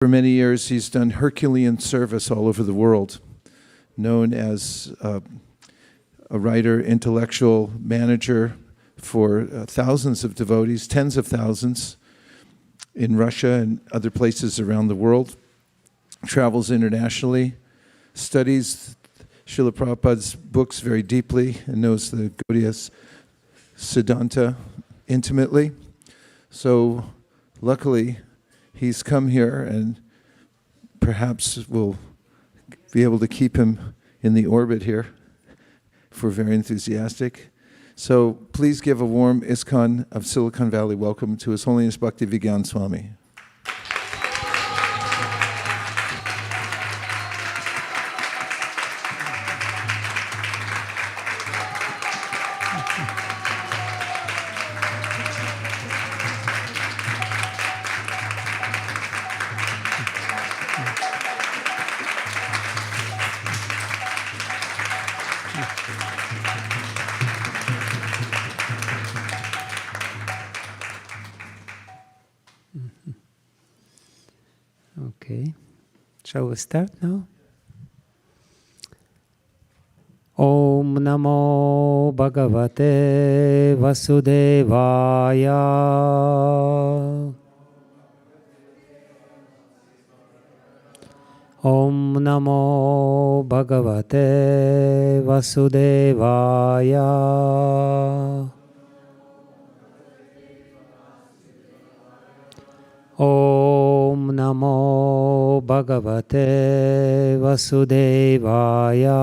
For many years, he's done Herculean service all over the world, known as a writer, intellectual manager for thousands of devotees, tens of thousands in Russia and other places around the world, travels internationally, studies Srila Prabhupada's books very deeply and knows the Gaudiya Siddhanta intimately. So luckily, he's come here, and perhaps we'll be able to keep him in the orbit here if we're very enthusiastic. So please give a warm ISKCON of Silicon Valley welcome to His Holiness Bhakti-Vijnana Swami. Okay, shall we start now? Om Namo Bhagavate Vasudevaya. Om Namo Bhagavate Vasudevaya. Om Namo Bhagavate Vasudevaya.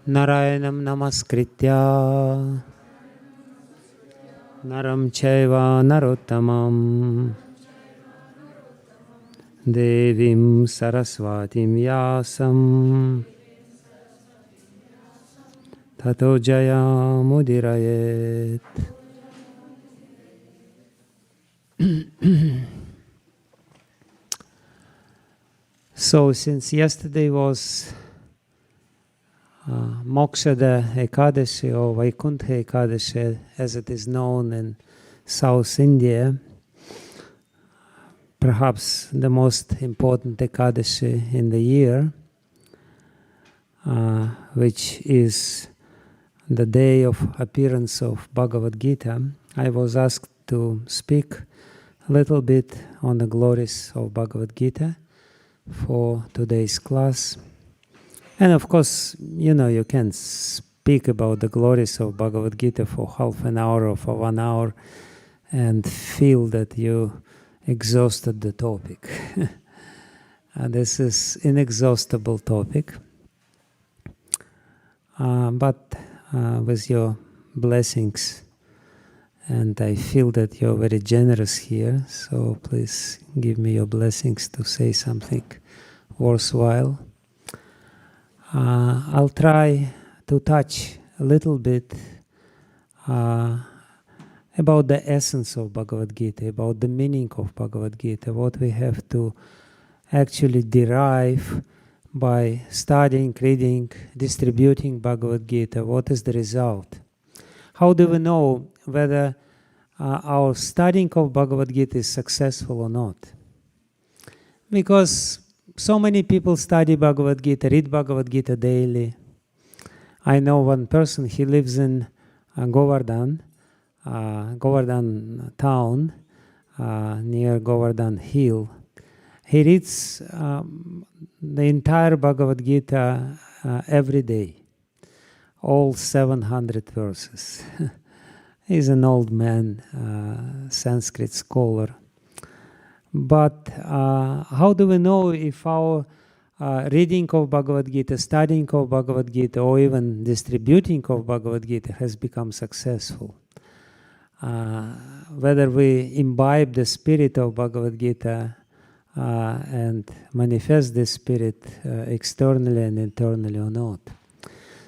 Narayanam Namaskritya Naram Chaiva Narottamam Devim Saraswatim Vyasam Tato Jaya Mudirayet. So since yesterday was Mokshada Ekadashi or Vaikuntha Ekadashi as it is known in South India, perhaps the most important Ekadashi in the year, which is the day of appearance of Bhagavad-gita, I was asked to speak a little bit on the glories of Bhagavad-gita for today's class. And of course, you know, you can speak about the glories of Bhagavad-gita for half an hour or for 1 hour and feel that you exhausted the topic. This is inexhaustible topic. But with your blessings, and I feel that you're very generous here, so please give me your blessings to say something worthwhile. I'll try to touch a little bit about the essence of Bhagavad-gita, about the meaning of Bhagavad-gita, what we have to actually derive by studying, reading, distributing Bhagavad-gita. What is the result? How do we know whether our studying of Bhagavad-gita is successful or not? Because so many people study Bhagavad-gita, read Bhagavad-gita daily. I know one person, he lives in Govardhan town, near Govardhan Hill. He reads the entire Bhagavad-gita every day, all 700 verses. He's an old man, Sanskrit scholar. But how do we know if our reading of Bhagavad-gita, studying of Bhagavad-gita, or even distributing of Bhagavad-gita has become successful? Whether we imbibe the spirit of Bhagavad-gita and manifest this spirit externally and internally or not.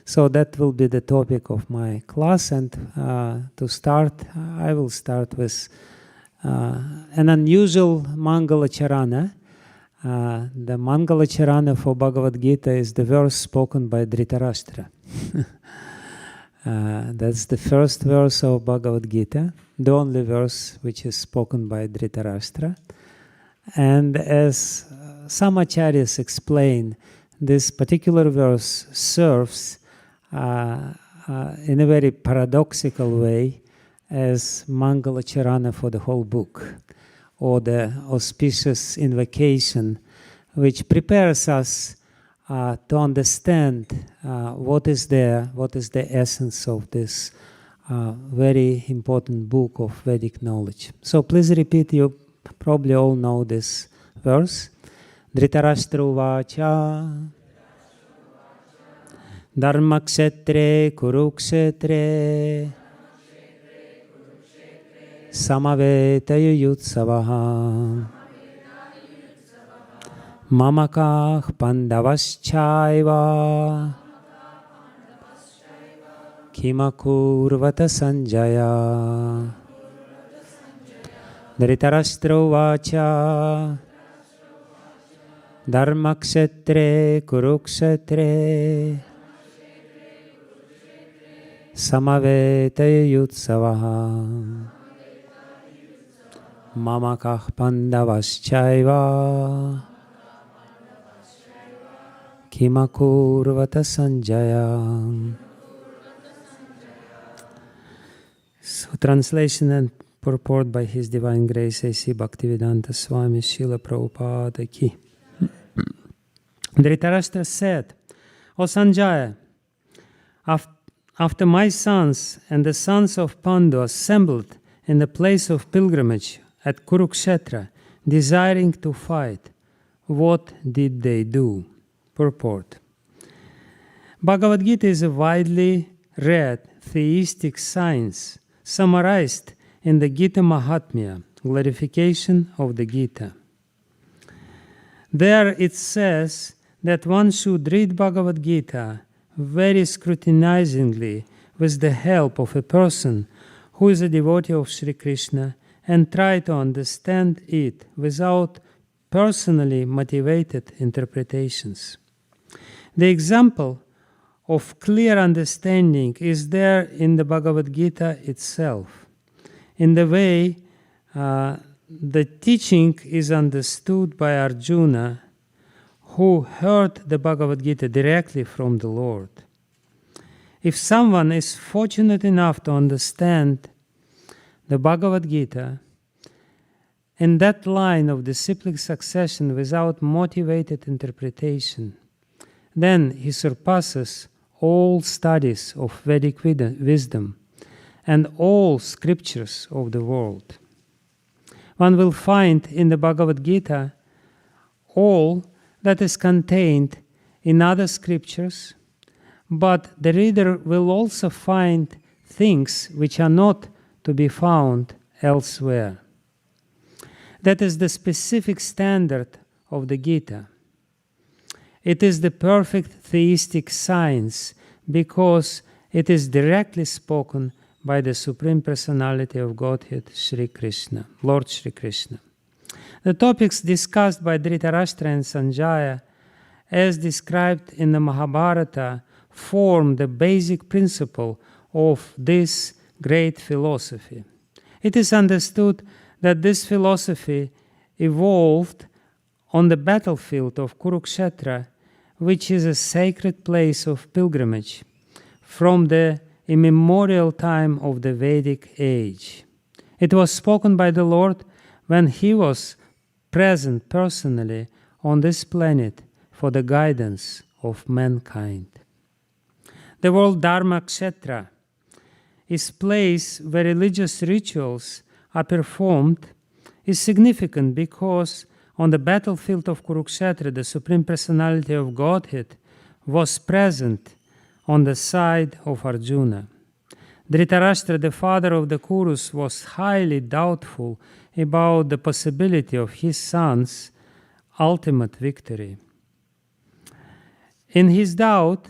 So that will be the topic of my class, and to start, I will start with an unusual Mangala Charana. The Mangala Charana for Bhagavad-gita is the verse spoken by Dhritarashtra. That's the first verse of Bhagavad-gita, the only verse which is spoken by Dhritarashtra. And as some acharyas explain, this particular verse serves in a very paradoxical way as Mangalacharana for the whole book, or the auspicious invocation which prepares us to understand what is the essence of this very important book of Vedic knowledge. So please repeat, you probably all know this verse. Dhritarashtra uvacha dharmakshetre kurukshetre samavetayutsavaha mamakah pandavaschaiva kimakurvata sanjaya. Dhritarashtra uvacha dharmakshetre kurukshetre samavetayutsavaha mamakah pandavaschaiva kimakurvata sanjaya. So translation and purport by His Divine Grace A.C. Bhaktivedanta Swami Srila Prabhupada Ki. Dhritarashtra said, O Sanjaya, after my sons and the sons of Pandu assembled in the place of pilgrimage at Kurukshetra, desiring to fight, what did they do? Purport. Bhagavad-gita is a widely read theistic science summarized in the Gita Mahatmya, glorification of the Gita. There it says that one should read Bhagavad-gita very scrutinizingly with the help of a person who is a devotee of Sri Krishna and try to understand it without personally motivated interpretations. The example of clear understanding is there in the Bhagavad-gita itself, in the way the teaching is understood by Arjuna, who heard the Bhagavad-gita directly from the Lord. If someone is fortunate enough to understand the Bhagavad-gita in that line of disciplic succession without motivated interpretation, then he surpasses all studies of Vedic wisdom and all scriptures of the world. One will find in the Bhagavad-gita all that is contained in other scriptures, but the reader will also find things which are not to be found elsewhere. That is the specific standard of the Gita. It is the perfect theistic science because it is directly spoken by the Supreme Personality of Godhead, Sri Krishna, Lord Sri Krishna. The topics discussed by Dhritarashtra and Sanjaya, as described in the Mahabharata, form the basic principle of this great philosophy. It is understood that this philosophy evolved on the battlefield of Kurukshetra, which is a sacred place of pilgrimage from the immemorial time of the Vedic age. It was spoken by the Lord when He was present personally on this planet for the guidance of mankind. The word Dharmakshetra is place where religious rituals are performed is significant because on the battlefield of Kurukshetra, the Supreme Personality of Godhead was present on the side of Arjuna. Dhritarashtra, the father of the Kurus, was highly doubtful about the possibility of his son's ultimate victory. In his doubt,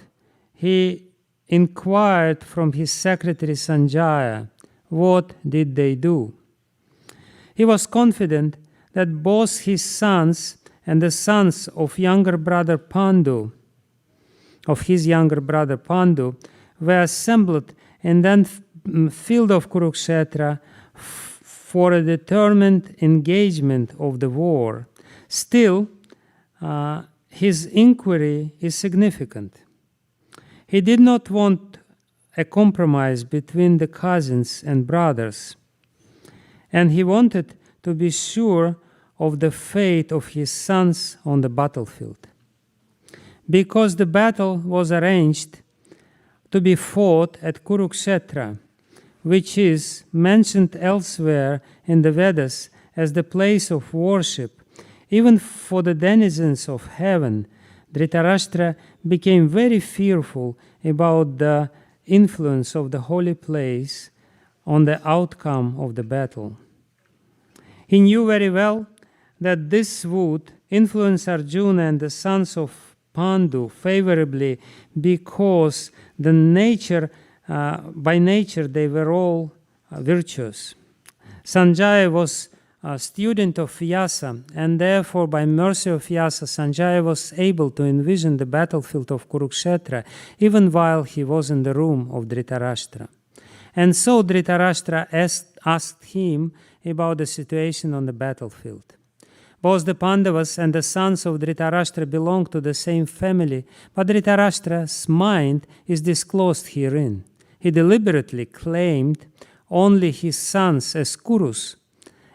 he inquired from his secretary Sanjaya, what did they do? He was confident that both his sons and the sons of his younger brother Pandu, were assembled in that field of Kurukshetra for a determined engagement of the war, still his inquiry is significant. He did not want a compromise between the cousins and brothers, and he wanted to be sure of the fate of his sons on the battlefield. Because the battle was arranged to be fought at Kurukshetra, which is mentioned elsewhere in the Vedas as the place of worship, even for the denizens of heaven, Dhritarashtra became very fearful about the influence of the holy place on the outcome of the battle. He knew very well that this would influence Arjuna and the sons of Pandu favorably because by nature they were all virtuous. Sanjaya was a student of Vyasa, and therefore by mercy of Vyasa, Sanjaya was able to envision the battlefield of Kurukshetra even while he was in the room of Dhritarashtra. And so Dhritarashtra asked him about the situation on the battlefield. Both the Pandavas and the sons of Dhritarashtra belong to the same family, but Dhritarashtra's mind is disclosed herein. He deliberately claimed only his sons as Kurus,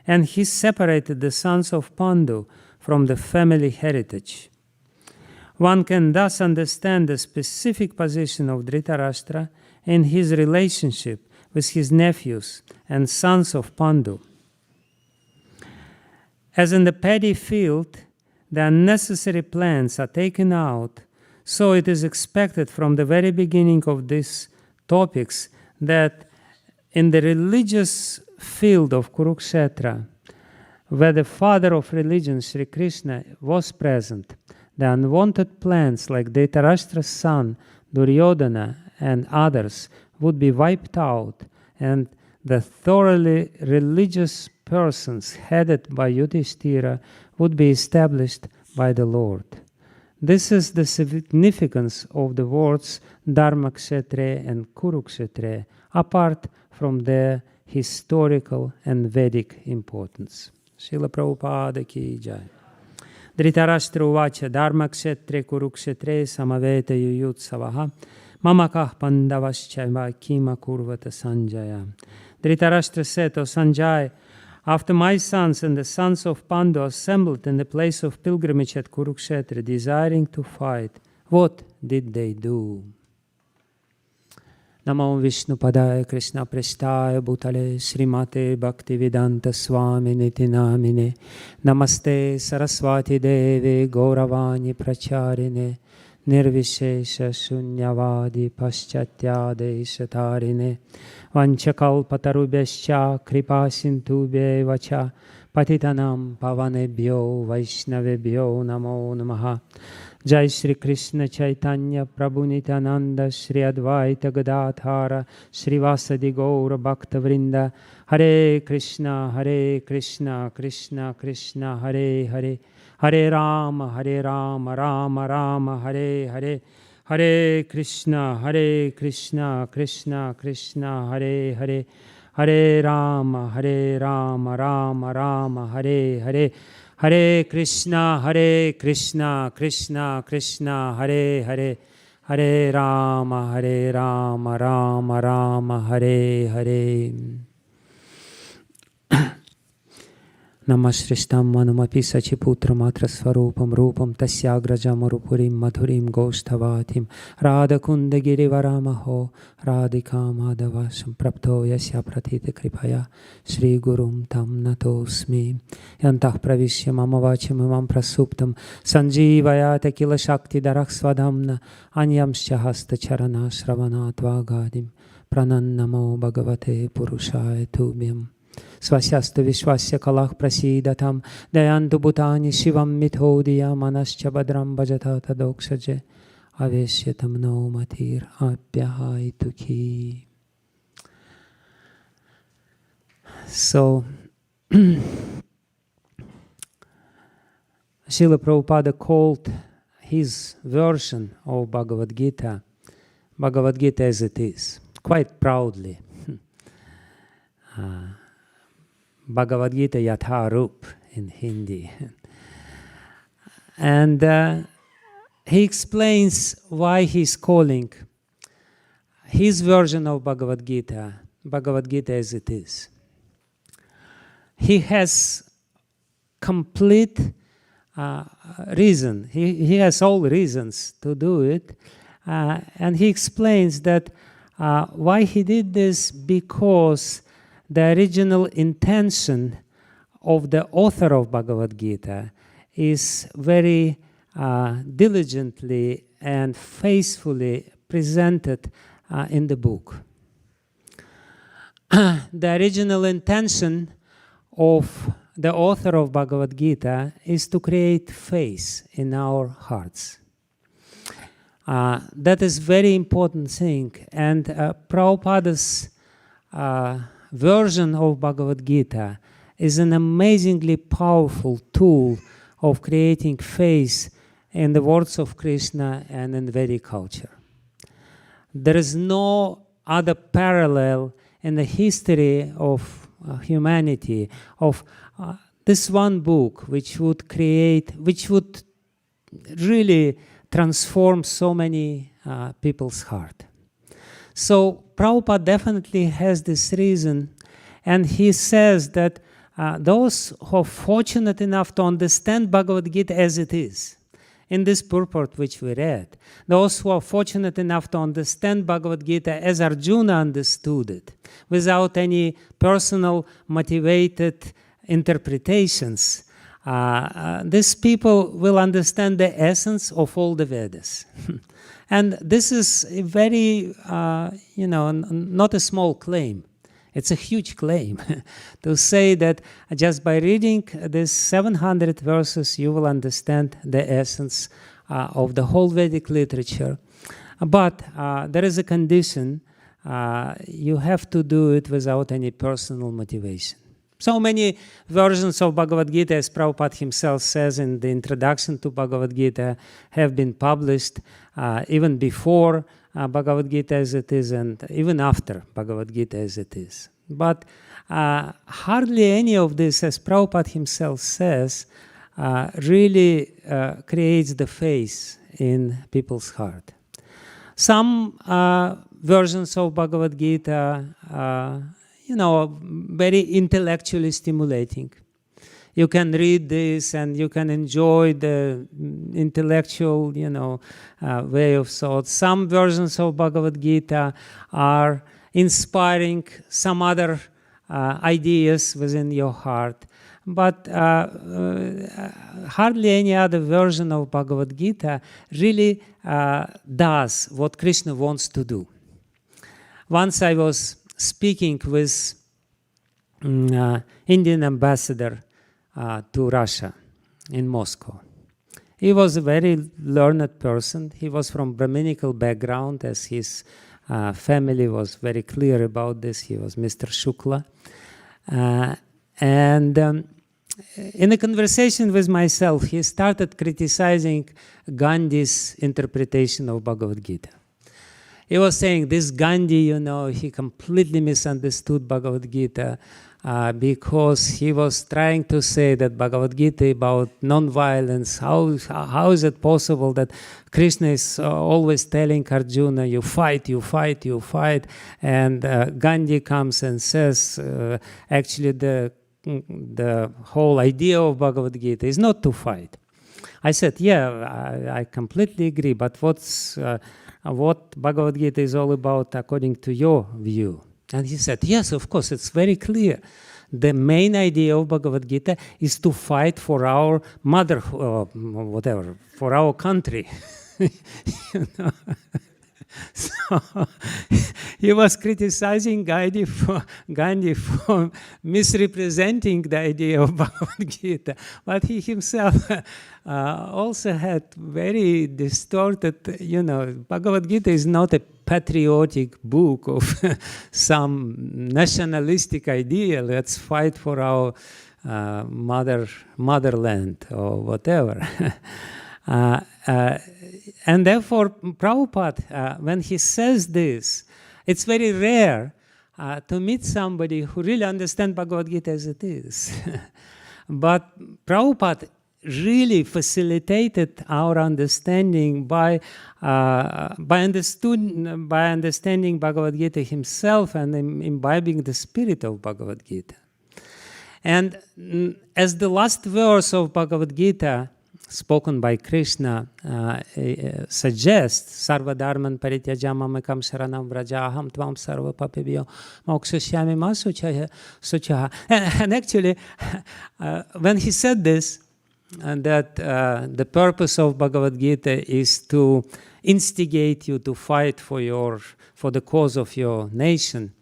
and he separated the sons of Pandu from the family heritage. One can thus understand the specific position of Dhritarashtra in his relationship with his nephews and sons of Pandu. As in the paddy field, the unnecessary plants are taken out, so it is expected from the very beginning of these topics that in the religious field of Kurukshetra, where the father of religion, Sri Krishna, was present, the unwanted plants like Dhritarashtra's son, Duryodhana, and others would be wiped out, and the thoroughly religious persons headed by Yudhishthira would be established by the Lord. This is the significance of the words Dharmakshetre and Kurukshetre, apart from their historical and Vedic importance. Srila Prabhupada ki jai. Dhritarashtra uvacha Dharmakshetre Kurukshetre samaveta yuyutsavaha mamakah pandavaschaiva kima kurvata Sanjaya. Dhritarashtra said, O Sanjay, after my sons and the sons of Pandu assembled in the place of pilgrimage at Kurukshetra, desiring to fight, what did they do? Namo Vishnu Padaya Krishna Prestaya Bhutale Srimate Bhaktivedanta Swami Niti Namine Namaste Saraswati Deve Gauravani Pracharine Nirvishesha Shunyavadi Paschatyade Shatarine Vanchakalpatarubhyascha Kripa Sintubhye Vacha Patitanam Pavanebhyo Vaishnavebhyo Namo Namaha. Jai Shri Krishna Chaitanya Prabhu Nityananda Shri Advaita Gadadhara Shri Vasadi Gaura Bhakta Vrinda. Hare Krishna Krishna Krishna Hare Hare, Hare Rama Rama Rama Hare Hare, Hare Krishna Krishna Krishna Hare Hare, Hare Rama Rama Rama Hare Hare, Hare Krishna Krishna Krishna Hare Hare, Hare Rama Rama Rama Hare Hare. Namashrishtam manumapi sachiputra matra svarupam rupam tasyagrajam arupurim madhurim goshtavatim radhakunda girivaramaho radhika madhavasam prapto yasya pratita kripaya shri gurum tam natosmi yantah pravishya mama vacham imam prasuptam sanjivayata kila shakti darah svadhamna anyamscha hasta charana shravanat vagadim pranannamo bhagavate purushaya tubhyam Svasyastu Vishwasya Kalach Prasidatam Dayantu Bhutani Shivam Mithodya Manascha Badram Bhajata Tadoksaje Aveshyatam No Matir Apyahaitu Ki. So, Srila Prabhupada called his version of Bhagavad-gita As It Is. quite proudly. Bhagavad-gita Yatha Rup in Hindi. And he explains why he's calling his version of Bhagavad-gita, Bhagavad-gita As It Is. He has complete reason. He has all reasons to do it. And he explains that why he did this, because the original intention of the author of Bhagavad-gita is very diligently and faithfully presented in the book. The original intention of the author of Bhagavad-gita is to create faith in our hearts. That is very important thing. And Prabhupada's version of Bhagavad-gita is an amazingly powerful tool of creating faith in the words of Krishna and in Vedic culture. There is no other parallel in the history of humanity of this one book which would really transform so many people's heart. So Prabhupada definitely has this reason, and he says that those who are fortunate enough to understand Bhagavad-gita as it is, in this purport which we read, those who are fortunate enough to understand Bhagavad-gita as Arjuna understood it, without any personal motivated interpretations, these people will understand the essence of all the Vedas. And this is a very, not a small claim. It's a huge claim to say that just by reading these 700 verses, you will understand the essence of the whole Vedic literature. But there is a condition. You have to do it without any personal motivation. So many versions of Bhagavad-gita, as Prabhupada himself says in the introduction to Bhagavad-gita, have been published even before Bhagavad-gita As It Is and even after Bhagavad-gita As It Is. But hardly any of this, as Prabhupada himself says, really creates the faith in people's heart. Some versions of Bhagavad-gita very intellectually stimulating. You can read this and you can enjoy the intellectual, way of thought. Some versions of Bhagavad-gita are inspiring some other ideas within your heart. But hardly any other version of Bhagavad-gita really does what Krishna wants to do. Once I was speaking with Indian ambassador to Russia in Moscow. He was a very learned person. He was from Brahminical background, as his family was very clear about this. He was Mr. Shukla. And in a conversation with myself, he started criticizing Gandhi's interpretation of Bhagavad-gita. He was saying this Gandhi, he completely misunderstood Bhagavad-gita because he was trying to say that Bhagavad-gita about non-violence, how is it possible that Krishna is always telling Arjuna, you fight, you fight, you fight, and Gandhi comes and says, actually the whole idea of Bhagavad-gita is not to fight. I said, yeah, I completely agree, but what Bhagavad-gita is all about according to your view? And he said, yes, of course, it's very clear. The main idea of Bhagavad-gita is to fight for our for our country. So he was criticizing Gandhi for misrepresenting the idea of Bhagavad-gita, but he himself also had very distorted, Bhagavad-gita is not a patriotic book of some nationalistic idea, let's fight for our motherland or whatever. And therefore, Prabhupada, when he says this, It's very rare to meet somebody who really understands Bhagavad-gita as it is. But Prabhupada really facilitated our understanding by understanding Bhagavad-gita himself and imbibing the spirit of Bhagavad-gita. And as the last verse of Bhagavad-gita, spoken by Krishna, suggests, Sarva dharman parityajam mamekam sharanam vraja aham tvam sarva papibhyo mokshashyami ma suchaha. And actually, when he said this, that the purpose of Bhagavad-gita is to instigate you to fight for the cause of your nation,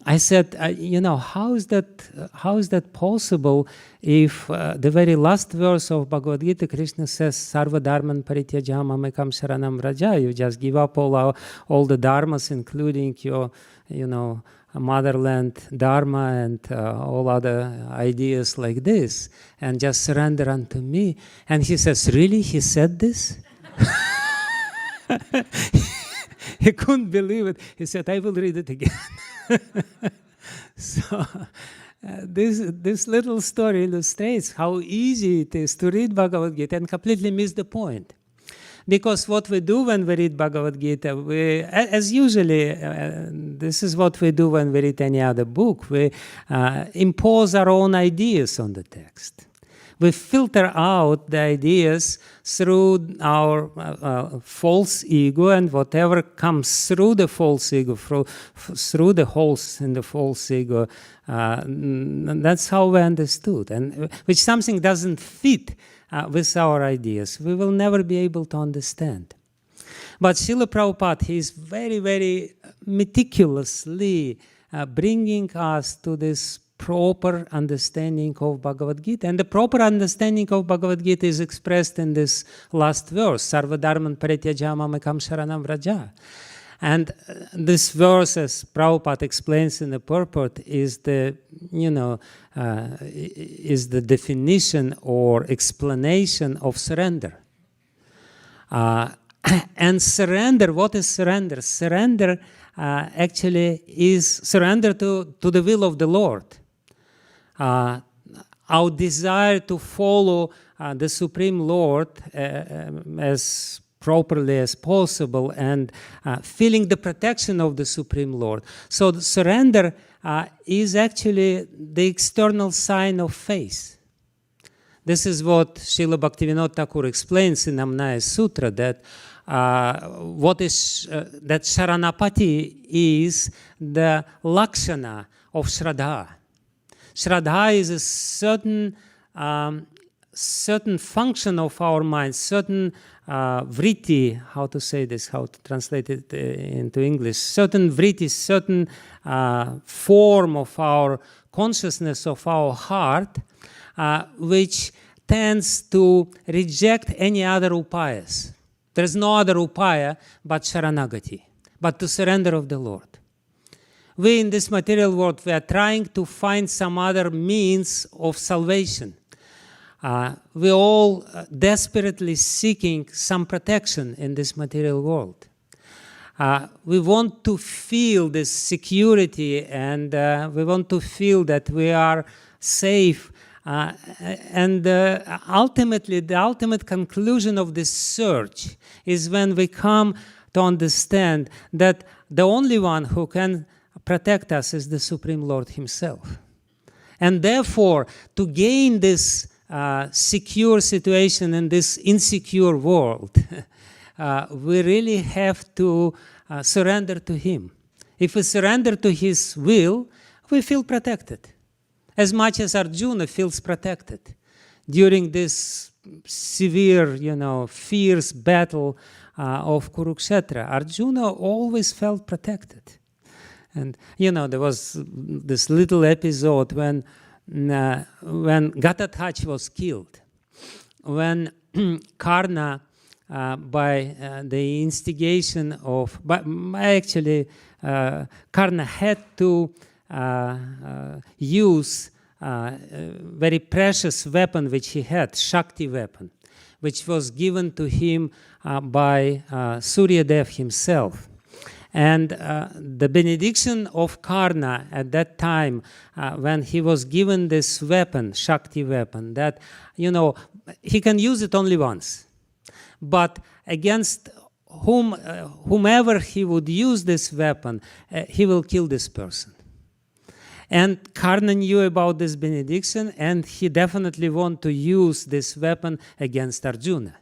I said, how is that possible if the very last verse of Bhagavad-gita, Krishna says, Sarva dharman parityajam mamekam sharanam vraja. You just give up all the dharmas, including your, motherland dharma and all other ideas like this, and just surrender unto me. And he says, really? He said this? He couldn't believe it. He said, I will read it again. So this little story illustrates how easy it is to read Bhagavad-gita and completely miss the point. Because what we do when we read Bhagavad-gita, as usually, this is what we do when we read any other book, we impose our own ideas on the text. We filter out the ideas through our false ego, and whatever comes through the false ego, through the holes in the false ego, that's how we understood. And which something doesn't fit with our ideas, we will never be able to understand. But Srila Prabhupada, he is very, very meticulously bringing us to this proper understanding of Bhagavad-gita. And the proper understanding of Bhagavad-gita is expressed in this last verse, Sarva dharman parityajam mamekam sharanam vraja. And this verse, as Prabhupada explains in the purport, is the definition or explanation of surrender. And surrender, what is surrender? Surrender actually is surrender to the will of the Lord. Our desire to follow the Supreme Lord as properly as possible, and feeling the protection of the Supreme Lord. So the surrender is actually the external sign of faith. This is what Srila Bhaktivinoda Thakur explains in Amnaya Sutra, that that Sharanapati is the lakshana of Shraddha. Shraddha is a certain function of our mind, certain vritti, how to say this, how to translate it into English, certain vritti, certain form of our consciousness, of our heart, which tends to reject any other upayas. There is no other upaya but Sharanagati, but to surrender of the Lord. We in this material world, we are trying to find some other means of salvation. We're all desperately seeking some protection in this material world. We want to feel this security, and we want to feel that we are safe. And ultimately, the ultimate conclusion of this search is when we come to understand that the only one who can protect us is the Supreme Lord Himself. And therefore, to gain this secure situation in this insecure world, we really have to surrender to Him. If we surrender to His will, we feel protected, as much as Arjuna feels protected during this severe, fierce battle of Kurukshetra. Arjuna always felt protected. And, there was this little episode when Ghatotkacha was killed, when Karna, by the instigation of, Karna had to use a very precious weapon which he had, Shakti weapon, which was given to him by Suryadev himself. And the benediction of Karna at that time, when he was given this weapon, Shakti weapon, that, he can use it only once. But against whomever he would use this weapon, he will kill this person. And Karna knew about this benediction, and he definitely wanted to use this weapon against Arjuna.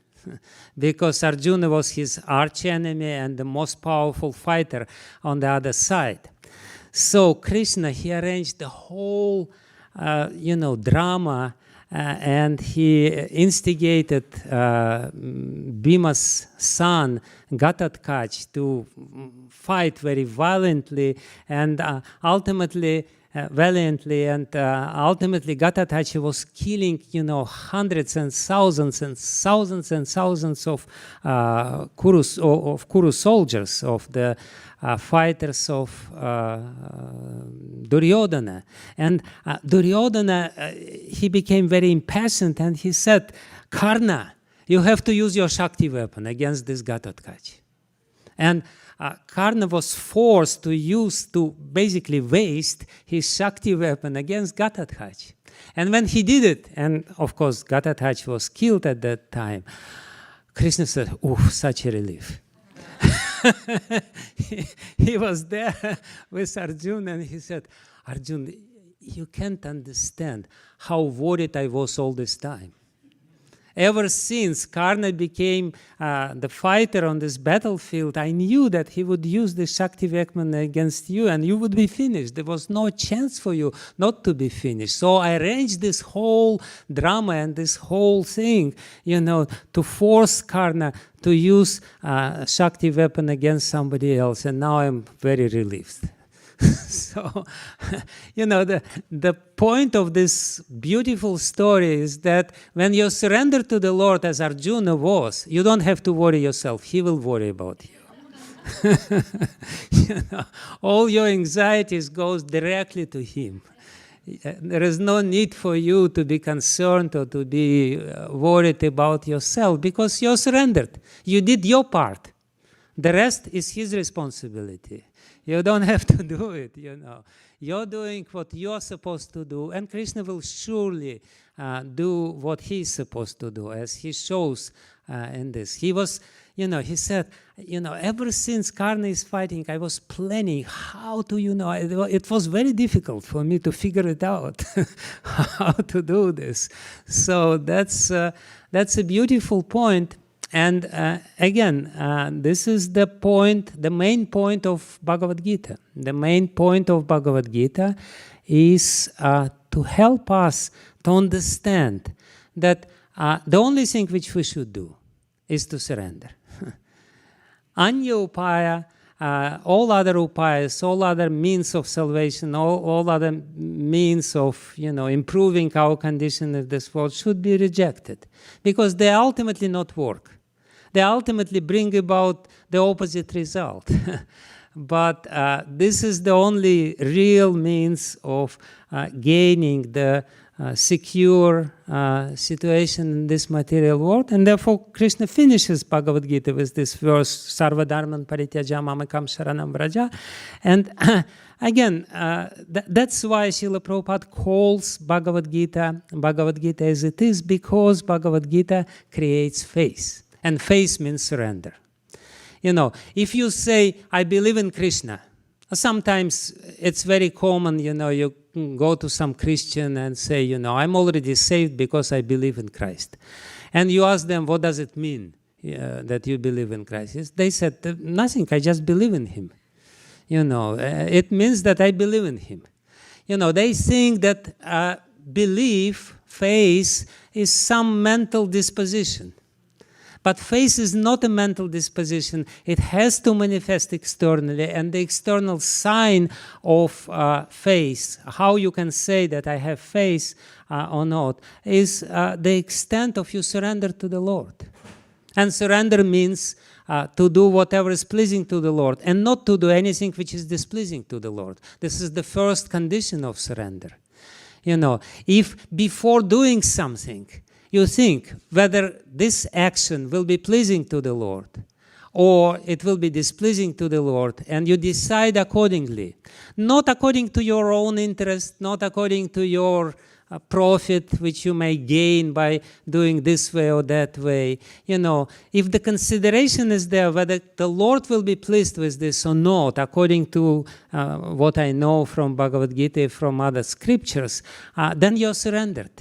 Because Arjuna was his archenemy and the most powerful fighter on the other side. So Krishna, he arranged the whole, drama, and he instigated Bhima's son, Ghatotkacha, to fight very violently and ultimately Ghatotkacha was killing, hundreds and thousands of Kuru soldiers, of the fighters of Duryodhana. And Duryodhana, he became very impassioned, and he said, Karna, you have to use your Shakti weapon against this Ghatotkacha. And Karna was forced to basically waste his Shakti weapon against Ghatotkacha. And when he did it, and of course Ghatotkacha was killed at that time, Krishna said, "Oof, such a relief." he was there with Arjuna, and he said, "Arjuna, you can't understand how worried I was all this time. Ever since Karna became the fighter on this battlefield, I knew that he would use the Shakti weapon against you and you would be finished. There was no chance for you not to be finished. So I arranged this whole drama and this whole thing, to force Karna to use Shakti weapon against somebody else. And now I'm very relieved." So, the point of this beautiful story is that when you surrender to the Lord as Arjuna was, you don't have to worry yourself. He will worry about you. All your anxieties goes directly to him. There is no need for you to be concerned or to be worried about yourself because you're surrendered. You did your part. The rest is his responsibility. You don't have to do it, You're doing what you're supposed to do, and Krishna will surely do what he's supposed to do, as he shows in this. He was, he said, ever since Karna is fighting, I was planning how to, it was very difficult for me to figure it out, how to do this. So that's a beautiful point. And again, this is the main point of Bhagavad-gita. The main point of Bhagavad-gita is to help us to understand that the only thing which we should do is to surrender. Anya upaya, all other upayas, all other means of salvation, all other means of, improving our condition in this world should be rejected because they ultimately not work. They ultimately bring about the opposite result. But this is the only real means of gaining the secure situation in this material world. And therefore, Krishna finishes Bhagavad-gita with this verse, Sarva dharman parityaja mamakam sharanam vraja. And again, that's why Srila Prabhupada calls Bhagavad-gita as it is, because Bhagavad-gita creates faith. And faith means surrender. If you say, I believe in Krishna, sometimes it's very common, you go to some Christian and say, I'm already saved because I believe in Christ. And you ask them, what does it mean that you believe in Christ? They said, nothing, I just believe in him. It means that I believe in him. They think that belief, faith, is some mental disposition. But faith is not a mental disposition. It has to manifest externally. And the external sign of faith, how you can say that I have faith or not, is the extent of your surrender to the Lord. And surrender means to do whatever is pleasing to the Lord and not to do anything which is displeasing to the Lord. This is the first condition of surrender. If before doing something, you think whether this action will be pleasing to the Lord, or it will be displeasing to the Lord, and you decide accordingly. Not according to your own interest, not according to your profit which you may gain by doing this way or that way. You know, if the consideration is there whether the Lord will be pleased with this or not, according to what I know from Bhagavad-gita, from other scriptures, then you're surrendered.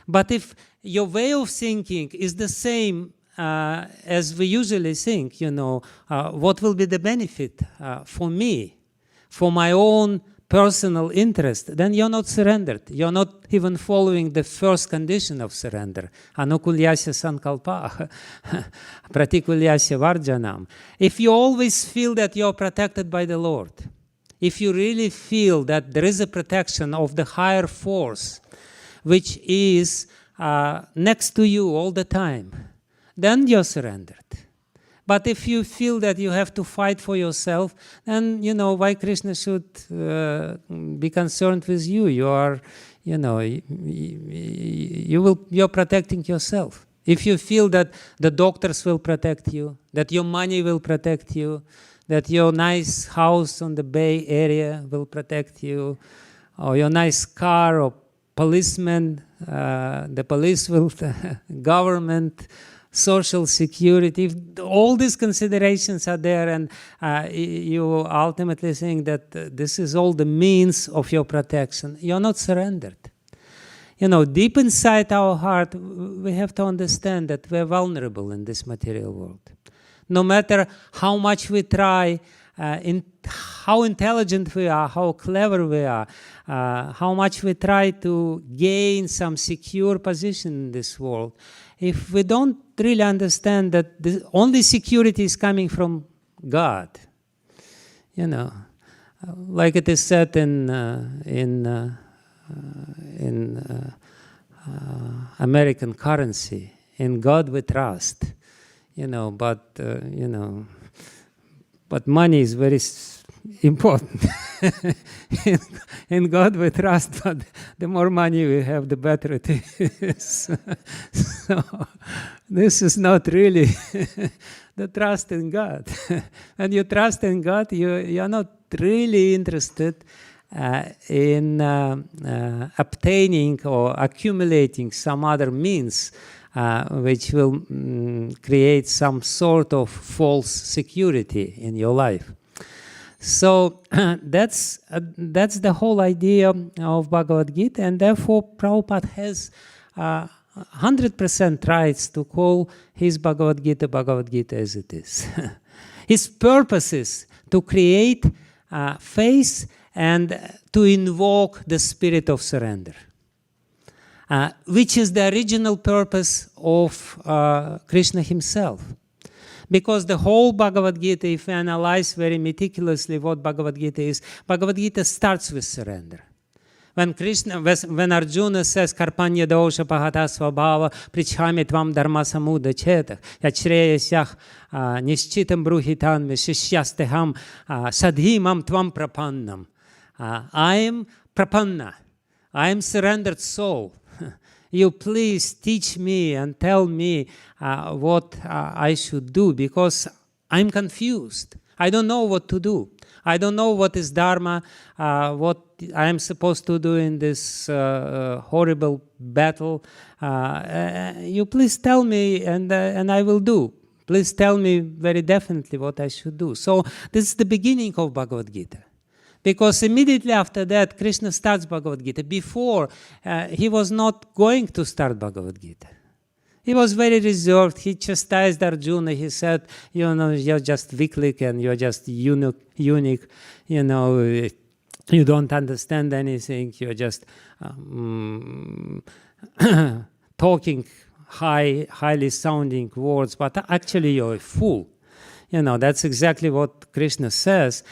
But if your way of thinking is the same as we usually think, you know, what will be the benefit for me, for my own personal interest, then you're not surrendered. You're not even following the first condition of surrender. Anukulyasya sankalpa, pratikulyasya varjanam. If you always feel that you're protected by the Lord, if you really feel that there is a protection of the higher force, which is next to you all the time, then you're surrendered. But if you feel that you have to fight for yourself, then, you know, why Krishna should be concerned with you? You are, you know, you're protecting yourself. If you feel that the doctors will protect you, that your money will protect you, that your nice house on the Bay Area will protect you, or your nice car, or policeman, the police will, government, social security, if all these considerations are there, and you ultimately think that this is all the means of your protection, you're not surrendered. You know, deep inside our heart, we have to understand that we're vulnerable in this material world. No matter how much we try, how intelligent we are, how clever we are, how much we try to gain some secure position in this world, if we don't really understand that the only security is coming from God, you know, like it is said in American currency, in God we trust, you know, but you know, but money is very important. In God we trust, but the more money we have, the better it is. So this is not really the trust in God. When you trust in God, you're not really interested in obtaining or accumulating some other means which will create some sort of false security in your life. So that's the whole idea of Bhagavad-gita, and therefore Prabhupada has 100% rights to call his Bhagavad-gita Bhagavad-gita as it is. His purpose is to create faith and to invoke the spirit of surrender, which is the original purpose of Krishna himself. Because the whole Bhagavad-gita, if we analyze very meticulously what Bhagavad-gita is, Bhagavad-gita starts with surrender. When Arjuna says, Karpanya dosha pahata svabhava, prichhami tvam dharma samuda chetah, yachreyasyah nishchitam bruhitan vishishyasteham sadhimam tvam prapannam. I am prapanna, I am surrendered soul. You please teach me and tell me what I should do, because I'm confused. I don't know what to do. I don't know what is Dharma, what I am supposed to do in this horrible battle. You please tell me, and I will do. Please tell me very definitely what I should do. So this is the beginning of Bhagavad-gita. Because immediately after that, Krishna starts Bhagavad-gita. Before, he was not going to start Bhagavad-gita. He was very reserved. He chastised Arjuna. He said, you know, you're just weakling and you're just eunuch, you know, you don't understand anything. You're just talking highly sounding words, but actually you're a fool. You know, that's exactly what Krishna says.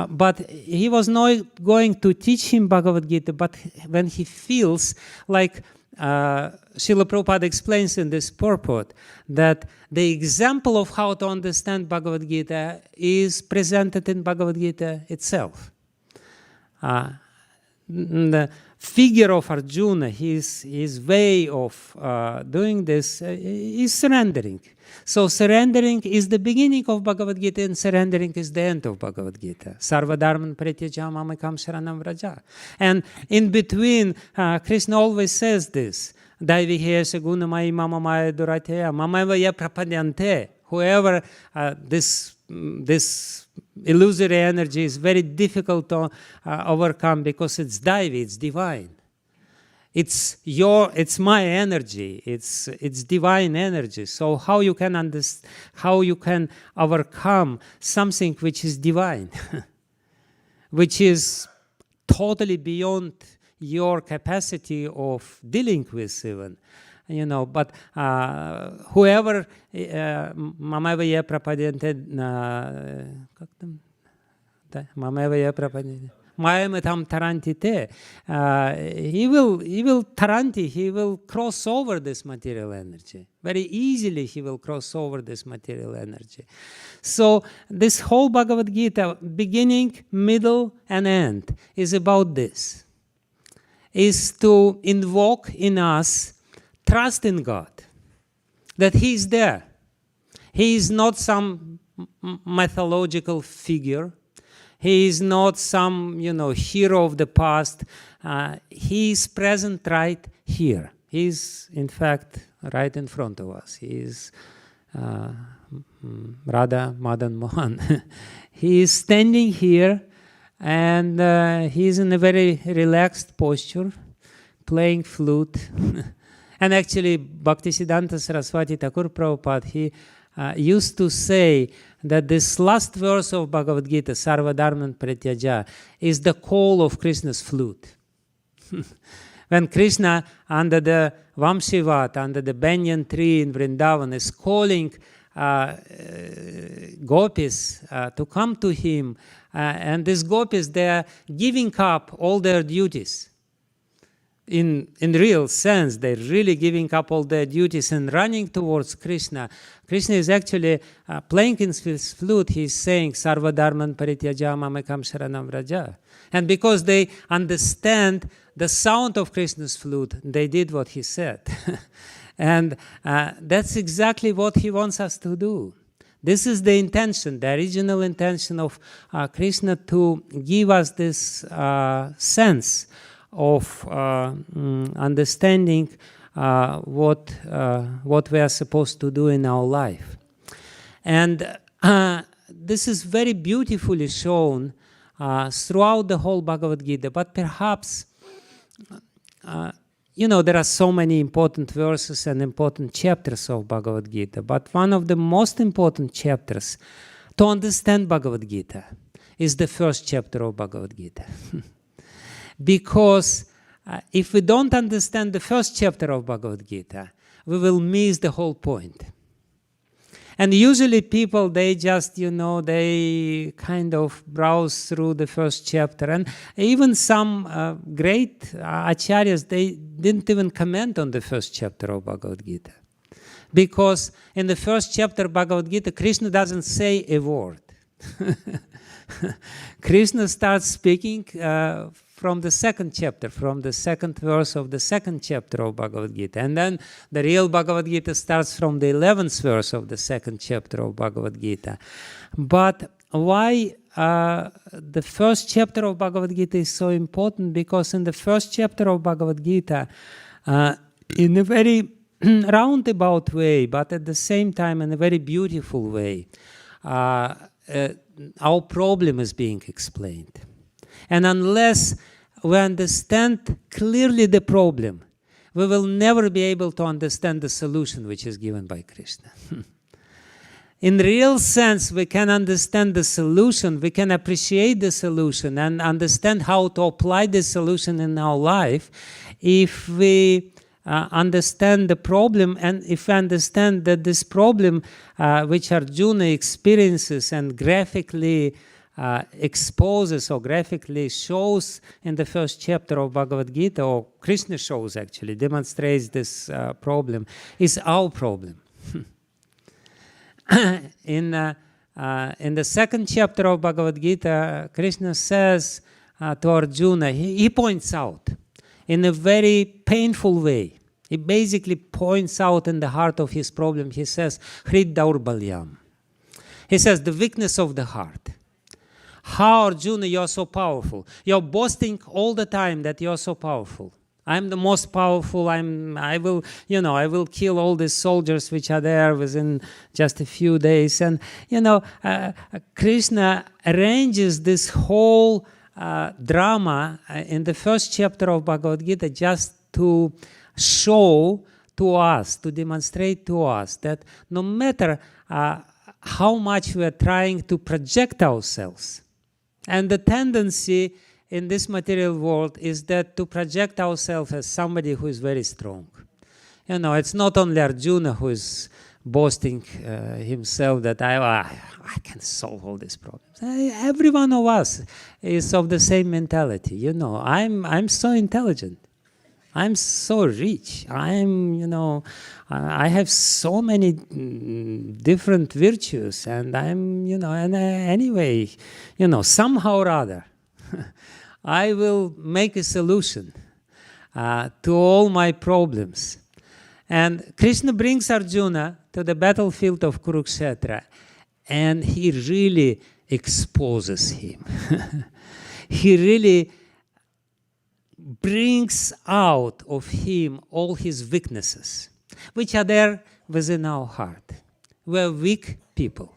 But he was not going to teach him Bhagavad-gita, but when he feels like Srila Prabhupada explains in this purport that the example of how to understand Bhagavad-gita is presented in Bhagavad-gita itself. the figure of Arjuna, his way of doing this is surrendering. So surrendering is the beginning of Bhagavad Gita, and surrendering is the end of Bhagavad Gita. Sarva dharman prityaja mamakam sharanam vraja. And in between, Krishna always says this, Daivihe gunamai mama maya durateya mamaya prapadyante. Whoever this illusory energy is very difficult to overcome, because it's Daivi, it's divine. It's my energy. It's divine energy. So how you can overcome something which is divine, which is totally beyond your capacity of dealing with even. But whoever mamaya prapadyante Mayamatam tarantite, he will taranti, he will cross over this material energy. Very easily he will cross over this material energy. So this whole Bhagavad Gita, beginning, middle, and end, is about this. Is to invoke in us trust in God, that He is there. He is not some mythological figure. He is not some, hero of the past. He is present right here. He is, in fact, right in front of us. He is Radha Madan Mohan. He is standing here, and he is in a very relaxed posture, playing flute. And actually, Bhaktisiddhanta Saraswati Thakur Prabhupada, he used to say that this last verse of Bhagavad Gita, Sarva Dharman Prityaja, is the call of Krishna's flute. When Krishna, under the Vamshivat, under the banyan tree in Vrindavan, is calling gopis to come to him, and these gopis, they are giving up all their duties. In real sense, they're really giving up all their duties and running towards Krishna. Krishna is actually playing in his flute. He's saying, Sarva dharman parityaja mamekam sharanam vraja. And because they understand the sound of Krishna's flute, they did what he said. And that's exactly what he wants us to do. This is the intention, the original intention of Krishna, to give us this sense of understanding what we are supposed to do in our life. And this is very beautifully shown throughout the whole Bhagavad Gita. But perhaps, there are so many important verses and important chapters of Bhagavad Gita. But one of the most important chapters to understand Bhagavad Gita is the first chapter of Bhagavad Gita. Because if we don't understand the first chapter of Bhagavad Gita, we will miss the whole point. And usually people, they just, they kind of browse through the first chapter. And even some great acharyas, they didn't even comment on the first chapter of Bhagavad Gita. Because in the first chapter of Bhagavad Gita, Krishna doesn't say a word. Krishna starts speaking from the second chapter, from the second verse of the second chapter of Bhagavad Gita. And then the real Bhagavad Gita starts from the 11th verse of the second chapter of Bhagavad Gita. But why the first chapter of Bhagavad Gita is so important? Because in the first chapter of Bhagavad Gita, in a very roundabout way, but at the same time in a very beautiful way, our problem is being explained. And unless we understand clearly the problem, we will never be able to understand the solution which is given by Krishna. In real sense, we can understand the solution, we can appreciate the solution and understand how to apply the solution in our life if we understand the problem, and if we understand that this problem which Arjuna experiences and graphically exposes or graphically shows in the first chapter of Bhagavad Gita, or Krishna shows actually, demonstrates this problem, is our problem. In the second chapter of Bhagavad Gita, Krishna says to Arjuna, he points out in a very painful way. He basically points out in the heart of his problem. He says, Hrid Daurbalyam. He says, the weakness of the heart. How, Arjuna, you're so powerful. You're boasting all the time that you're so powerful. I'm the most powerful. I will kill all these soldiers which are there within just a few days. And Krishna arranges this whole drama in the first chapter of Bhagavad-gita just to show to us, to demonstrate to us that no matter how much we are trying to project ourselves, and the tendency in this material world is that to project ourselves as somebody who is very strong. It's not only Arjuna who is boasting himself that I can solve all these problems. Every one of us is of the same mentality. I'm so intelligent. I'm so rich. I have so many different virtues, and anyway, somehow or other, I will make a solution to all my problems. And Krishna brings Arjuna to the battlefield of Kurukshetra, and he really exposes him. He really brings out of him all his weaknesses, which are there within our heart. We're weak people.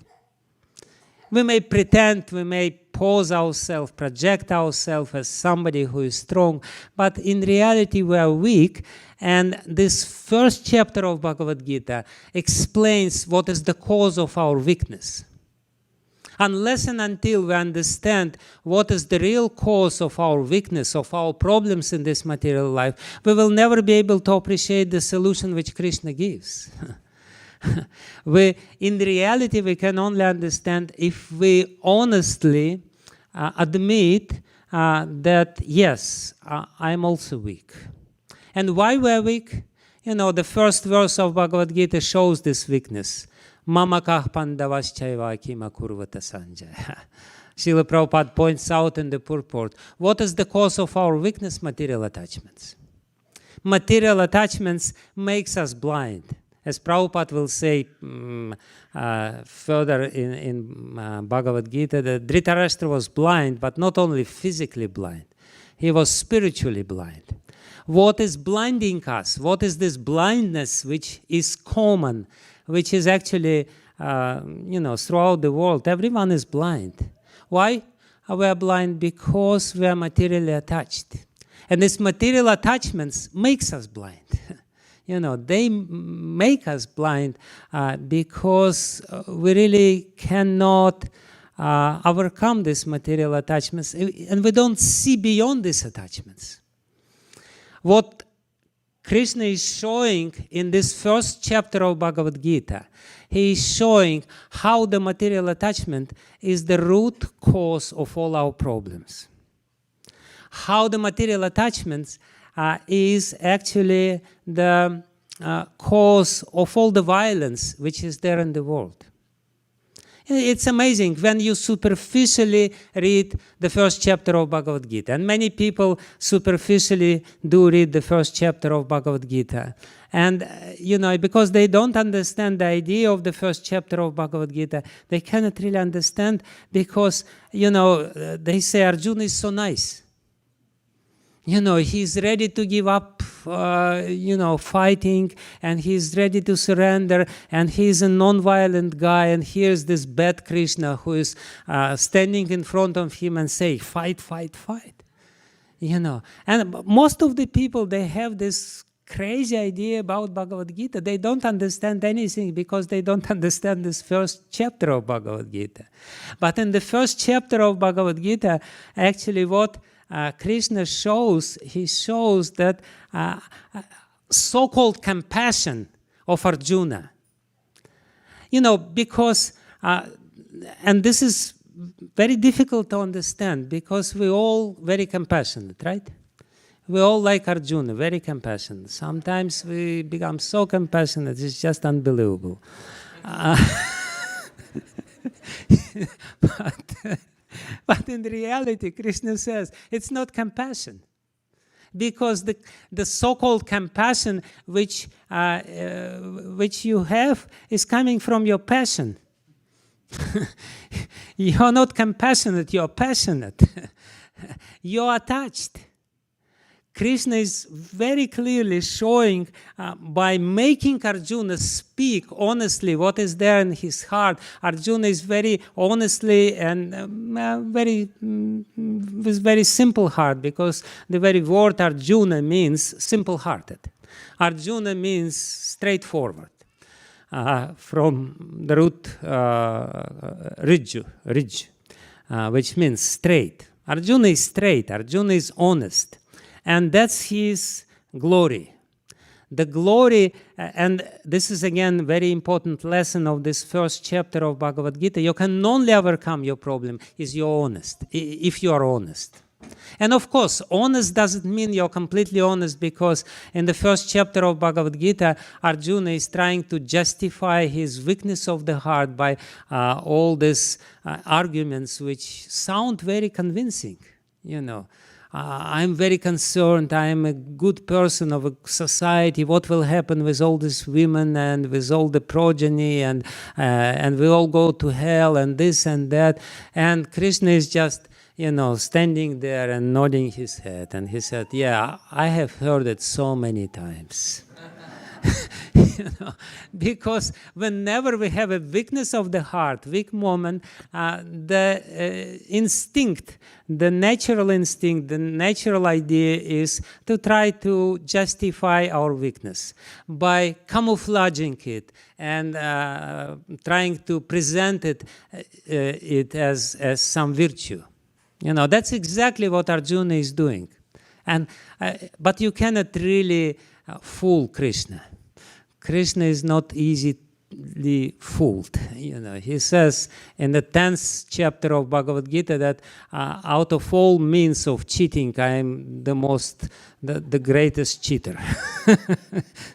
We may pretend, we may pose ourselves, project ourselves as somebody who is strong, but in reality we are weak. And this first chapter of Bhagavad-gita explains what is the cause of our weakness. Unless and until we understand what is the real cause of our weakness, of our problems in this material life, we will never be able to appreciate the solution which Krishna gives. In reality, we can only understand if we honestly admit that, yes, I'm also weak. And why we're weak? The first verse of Bhagavad-gita shows this weakness. Mama kah pandavaschaiva kima kurvata sanjaya. Srila Prabhupada points out in the purport, what is the cause of our weakness? Material attachments. Material attachments makes us blind. As Prabhupada will say further in Bhagavad-gita, that Dhritarashtra was blind, but not only physically blind. He was spiritually blind. What is blinding us? What is this blindness which is common, which is actually, throughout the world? Everyone is blind. Why are we blind? Because we are materially attached. And these material attachments makes us blind. They make us blind because we really cannot overcome these material attachments, and we don't see beyond these attachments. What Krishna is showing in this first chapter of Bhagavad-gita, he is showing how the material attachment is the root cause of all our problems. How the material attachments is actually the cause of all the violence which is there in the world. It's amazing when you superficially read the first chapter of Bhagavad-gita, and many people superficially do read the first chapter of Bhagavad-gita. And, because they don't understand the idea of the first chapter of Bhagavad-gita, they cannot really understand because, they say Arjuna is so nice. He's ready to give up, fighting, and he's ready to surrender, and he's a non-violent guy, and here's this bad Krishna who is standing in front of him and saying, fight, fight, fight. And most of the people, they have this crazy idea about Bhagavad-gita. They don't understand anything because they don't understand this first chapter of Bhagavad-gita. But in the first chapter of Bhagavad-gita, actually what Krishna shows, he shows that so-called compassion of Arjuna. Because, and this is very difficult to understand because we're all very compassionate, right? We all like Arjuna, very compassionate. Sometimes we become so compassionate, it's just unbelievable. But in reality, Krishna says it's not compassion. Because the so-called compassion which you have is coming from your passion. You're not compassionate, you're passionate. You're attached. Krishna is very clearly showing by making Arjuna speak honestly what is there in his heart. Arjuna is very honestly and with very simple heart, because the very word Arjuna means simple-hearted. Arjuna means straightforward. From the root ridge, which means straight. Arjuna is straight, Arjuna is honest. And that's his glory. The glory, and this is again very important lesson of this first chapter of Bhagavad-gita, you can only overcome your problem if you are honest. And of course, honest doesn't mean you're completely honest, because in the first chapter of Bhagavad-gita, Arjuna is trying to justify his weakness of the heart by all these arguments which sound very convincing, you know. I'm very concerned, I am a good person of a society, what will happen with all these women and with all the progeny, and we all go to hell and this and that. And Krishna is just, you know, standing there and nodding his head. And he said, yeah, I have heard it so many times. You know, because whenever we have a weakness of the heart, weak moment, the instinct, the natural instinct, the natural idea is to try to justify our weakness by camouflaging it and trying to present it as some virtue. You know, that's exactly what Arjuna is doing. And but you cannot really fool Krishna. Krishna is not easily fooled. You know, he says in the 10th chapter of Bhagavad-gita that out of all means of cheating, I am the greatest cheater.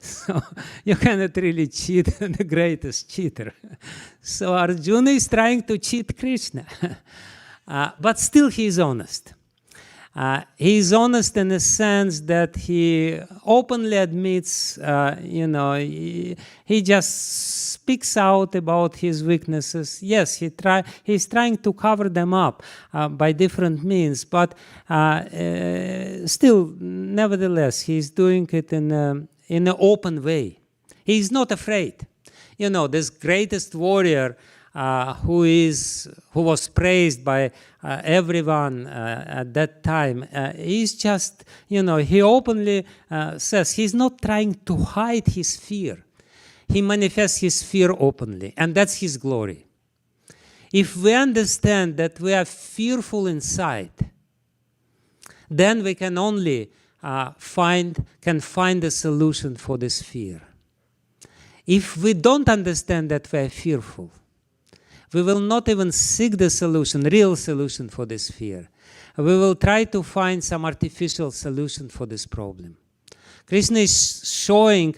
So you cannot really cheat the greatest cheater. So Arjuna is trying to cheat Krishna. But still he is honest. He is honest in the sense that he openly admits, you know, he just speaks out about his weaknesses. Yes, he's trying to cover them up by different means, but still, nevertheless, he's doing it in an open way. He's not afraid. You know, this greatest warrior who was praised by everyone at that time, he's just, you know, he openly says he's not trying to hide his fear. He manifests his fear openly, and that's his glory. If we understand that we are fearful inside, then we can only find a solution for this fear. If we don't understand that we are fearful, we will not even seek the solution, real solution for this fear. We will try to find some artificial solution for this problem. Krishna is showing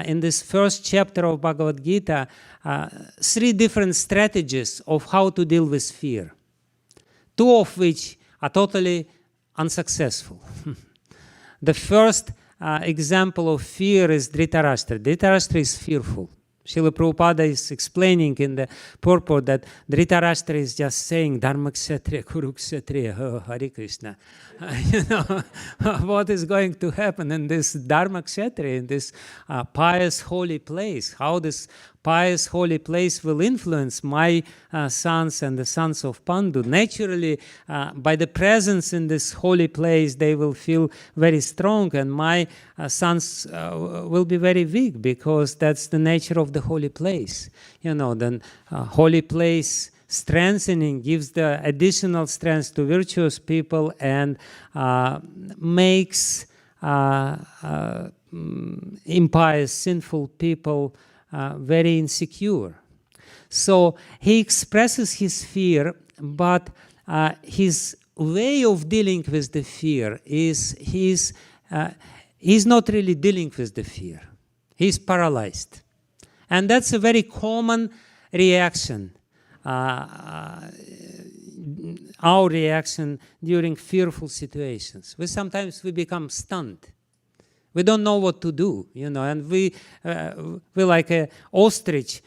in this first chapter of Bhagavad-gita 3 different strategies of how to deal with fear, 2 of which are totally unsuccessful. The first example of fear is Dhritarashtra. Dhritarashtra is fearful. Srila Prabhupada is explaining in the purport that Dhritarashtra is just saying Dharma Kshatriya, Kuru Kshatriya, oh, Hare Krishna. You know, what is going to happen in this Dharma Kshatriya, in this pious holy place? How this pious holy place will influence my sons and the sons of Pandu. Naturally, by the presence in this holy place, they will feel very strong, and my sons will be very weak, because that's the nature of the holy place. You know, then holy place strengthening gives the additional strength to virtuous people and makes impious, sinful people very insecure. So he expresses his fear, but his way of dealing with the fear is he's not really dealing with the fear. He's paralyzed. And that's a very common reaction. our reaction during fearful situations. Sometimes we become stunned. We don't know what to do, and we like an ostrich,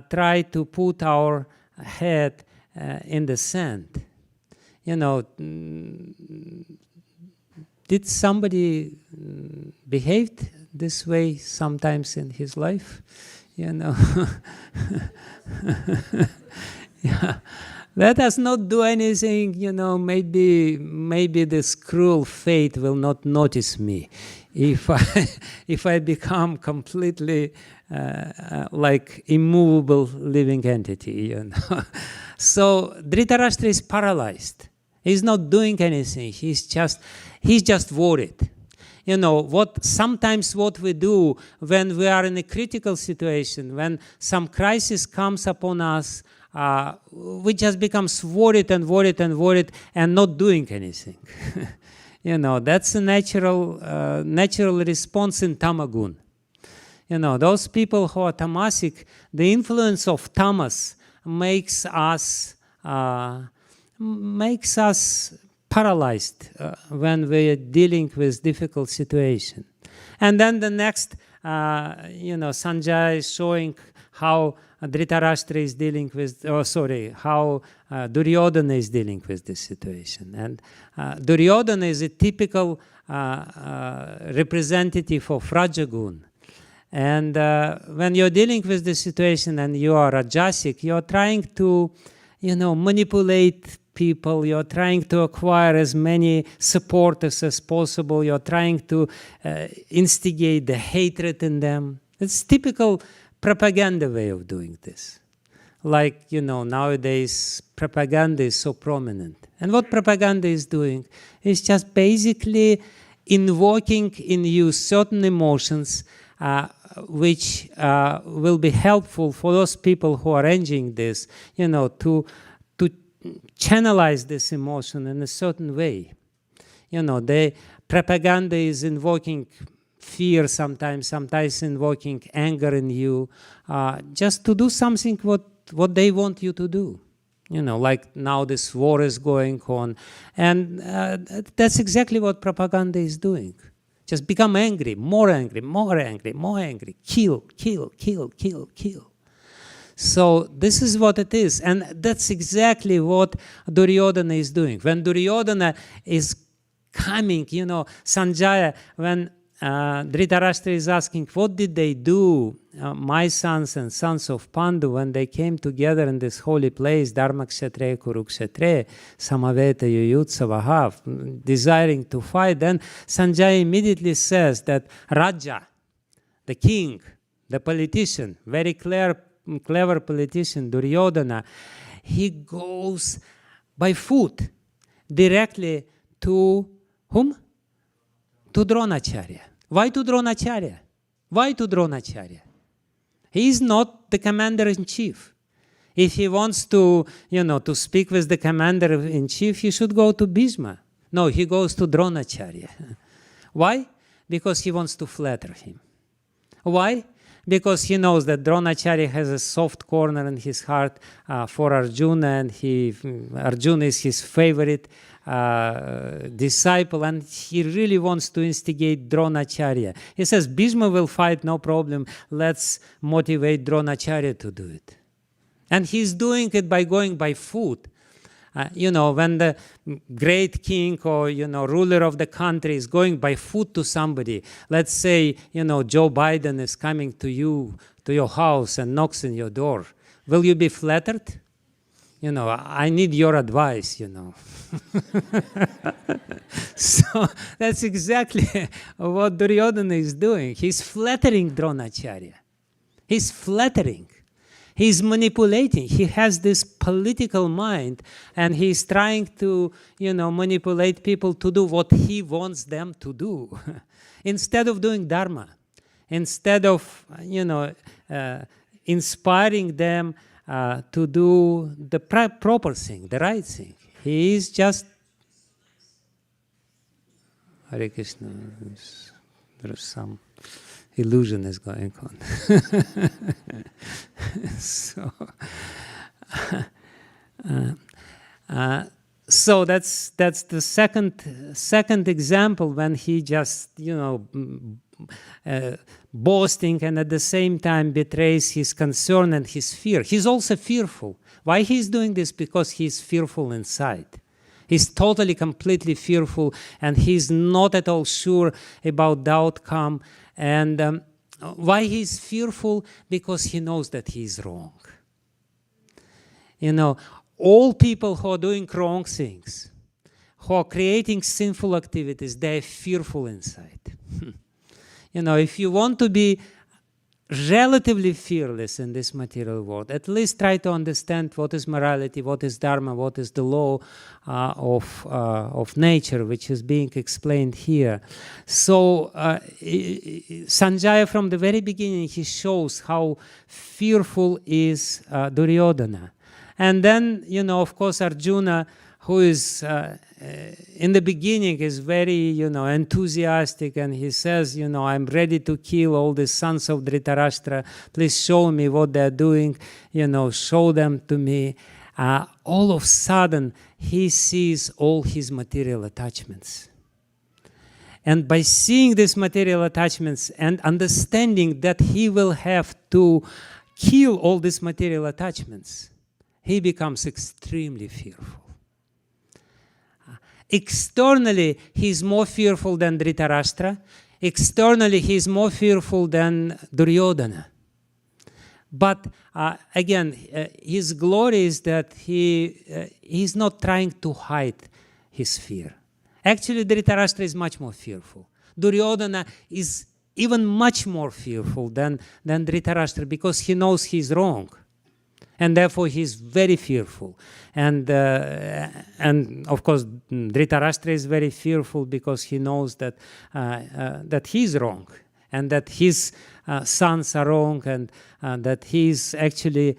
try to put our head in the sand. Did somebody behave this way sometimes in his life? Yeah. Let us not do anything, maybe this cruel fate will not notice me if I become completely like immovable living entity, So Dhritarashtra is paralyzed. He's not doing anything. He's just worried. Sometimes what we do when we are in a critical situation, when some crisis comes upon us, we just become worried and worried and worried and not doing anything. That's a natural response in tamagun. Those people who are tamasic, the influence of tamas makes us paralyzed when we are dealing with difficult situation. And then the next, Sanjay is showing how Dhritarashtra is dealing with, how Duryodhana is dealing with this situation. And Duryodhana is a typical representative of Rajagun. And when you're dealing with the situation and you are Rajasic, you're trying to, manipulate people, you're trying to acquire as many supporters as possible, you're trying to instigate the hatred in them. It's typical propaganda way of doing this. Like, nowadays propaganda is so prominent. And what propaganda is doing is just basically invoking in you certain emotions which will be helpful for those people who are arranging this, to channelize this emotion in a certain way. The propaganda is invoking fear sometimes invoking anger in you, just to do something what they want you to do. Like now this war is going on, and that's exactly what propaganda is doing. Just become angry, more angry, more angry, more angry. Kill, kill, kill, kill, kill. So this is what it is. And that's exactly what Duryodhana is doing. When Duryodhana is coming, Sanjaya, when Dhritarashtra is asking, what did they do, my sons and sons of Pandu, when they came together in this holy place, Dharmakshetre, Kurukshetre, Samaveta Yuyutsavaha, desiring to fight? Then Sanjaya immediately says that Raja, the king, the politician, very clever politician, Duryodhana, he goes by foot directly to whom? To Dronacharya. Why to Dronacharya? Why to Dronacharya? He is not the commander-in-chief. If he wants to, to speak with the commander-in-chief, he should go to Bhishma. No, he goes to Dronacharya. Why? Because he wants to flatter him. Why? Because he knows that Dronacharya has a soft corner in his heart for Arjuna, and Arjuna is his favorite disciple, and he really wants to instigate Dronacharya. He says, Bhishma will fight, no problem. Let's motivate Dronacharya to do it. And he's doing it by going by foot. When the great king or, ruler of the country is going by foot to somebody, let's say, Joe Biden is coming to you, to your house and knocks on your door. Will you be flattered? I need your advice, So that's exactly what Duryodhana is doing. He's flattering Dronacharya. He's flattering. He's manipulating. He has this political mind, and he's trying to, manipulate people to do what he wants them to do, instead of doing dharma, instead of, inspiring them to do the proper thing, the right thing. He is just Hare Krishna. There's some illusion is going on. So that's the second example when he just, you know, boasting and at the same time betrays his concern and his fear. He's also fearful. Why he's doing this? Because he's fearful inside. He's totally, completely fearful, and he's not at all sure about the outcome. And why he's fearful? Because he knows that he's wrong. You know, all people who are doing wrong things, who are creating sinful activities, they're fearful inside. You know, if you want to be relatively fearless in this material world, at least try to understand what is morality, what is dharma, what is the law of nature, which is being explained here. So Sanjaya, from the very beginning, he shows how fearful is Duryodhana. And then, you know, of course, Arjuna, who is in the beginning is very, you know, enthusiastic, and he says, you know, I'm ready to kill all the sons of Dhritarashtra. Please show me what they're doing, you know, show them to me. All of a sudden, he sees all his material attachments. And by seeing these material attachments and understanding that he will have to kill all these material attachments, he becomes extremely fearful. Externally, he is more fearful than Dhritarashtra. Externally, he is more fearful than Duryodhana. But again, his glory is that he's not trying to hide his fear. Actually, Dhritarashtra is much more fearful. Duryodhana is even much more fearful than Dhritarashtra, because he knows he's wrong. And therefore, he's very fearful. And of course, Dhritarashtra is very fearful because he knows that he's wrong, and that his sons are wrong, and that he's actually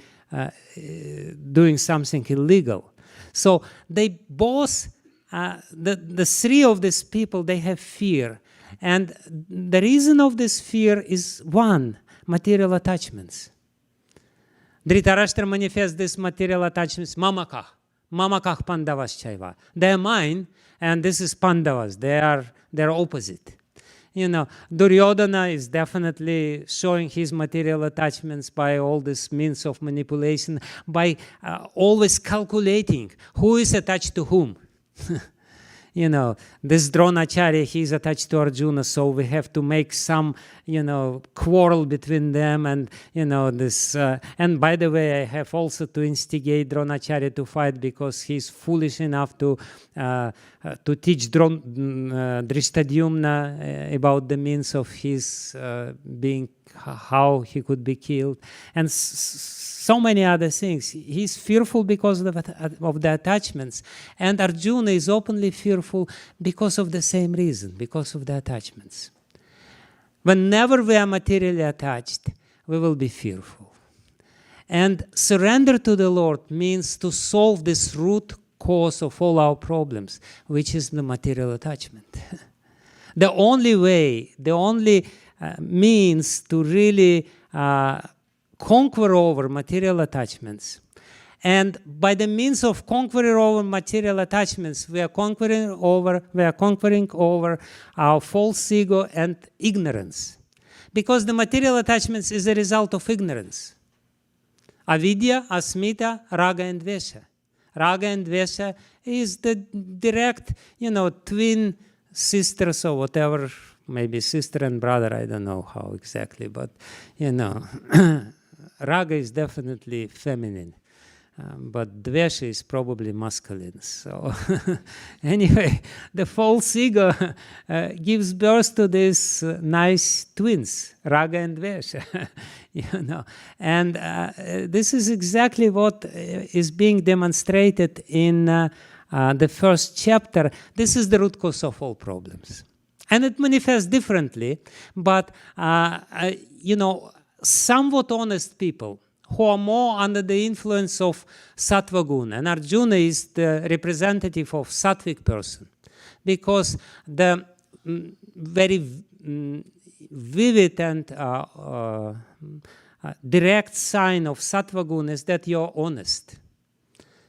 doing something illegal. So they both, the three of these people, they have fear. And the reason of this fear is one, material attachments. Dhritarashtra manifests these material attachments, mamakah pandavas chaiva. They are mine, and this is Pandavas. They're opposite. You know, Duryodhana is definitely showing his material attachments by all this means of manipulation, by always calculating who is attached to whom. You know, this Dronacharya, he's attached to Arjuna, so we have to make some, you know, quarrel between them, and, you know, this, and by the way, I have also to instigate Dronacharya to fight, because he's foolish enough to teach Drishtadyumna about the means of his being, how he could be killed, and so many other things. He's fearful because of the attachments. And Arjuna is openly fearful because of the same reason, because of the attachments. Whenever we are materially attached, we will be fearful. And surrender to the Lord means to solve this root cause of all our problems, which is the material attachment. The only way, the only means to really conquer over material attachments. And by the means of conquering over material attachments, we are conquering over our false ego and ignorance. Because the material attachments is a result of ignorance. Avidya, asmita, raga and dvesha. Raga and dvesha is the direct, you know, twin sisters or whatever, maybe sister and brother, I don't know how exactly, but, you know, raga is definitely feminine, but dvesha is probably masculine. So anyway, the false ego gives birth to these nice twins, raga and dvesha, you know. And this is exactly what is being demonstrated in the first chapter. This is the root cause of all problems. And it manifests differently, but, you know, somewhat honest people who are more under the influence of sattva guna. And Arjuna is the representative of sattvic person, because the very vivid and direct sign of sattva guna is that you're honest.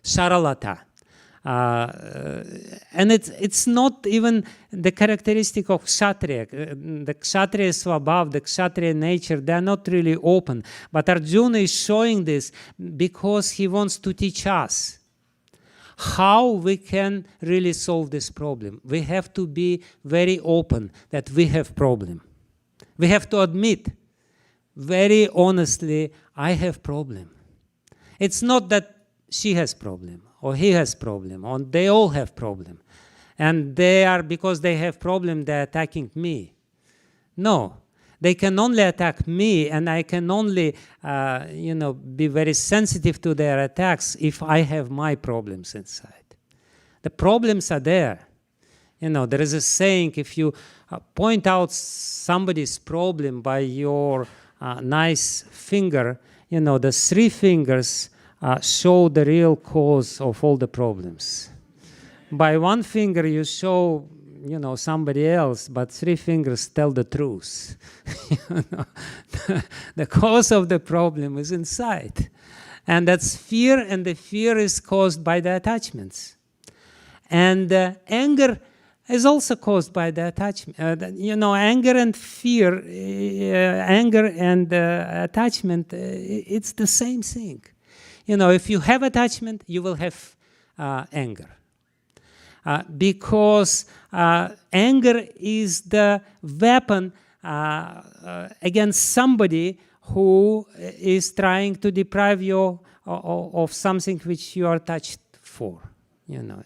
Saralata. And it's not even the characteristic of Kshatriya. The Kshatriyas above, the Kshatriya nature, they are not really open. But Arjuna is showing this because he wants to teach us how we can really solve this problem. We have to be very open that we have problem. We have to admit very honestly, I have problem. It's not that she has problem or he has problem or they all have problem. And they are, because they have problem, they're attacking me. No. They can only attack me, and I can only, be very sensitive to their attacks if I have my problems inside. The problems are there. There is a saying, if you point out somebody's problem by your nice finger, the 3 fingers show the real cause of all the problems. By 1 finger you show somebody else, but 3 fingers tell the truth. The cause of the problem is inside. And that's fear, and the fear is caused by the attachments. And anger is also caused by the attachment. Anger and fear, anger and attachment, it's the same thing. If you have attachment, you will have anger. Because anger is the weapon against somebody who is trying to deprive you of something which you are attached for.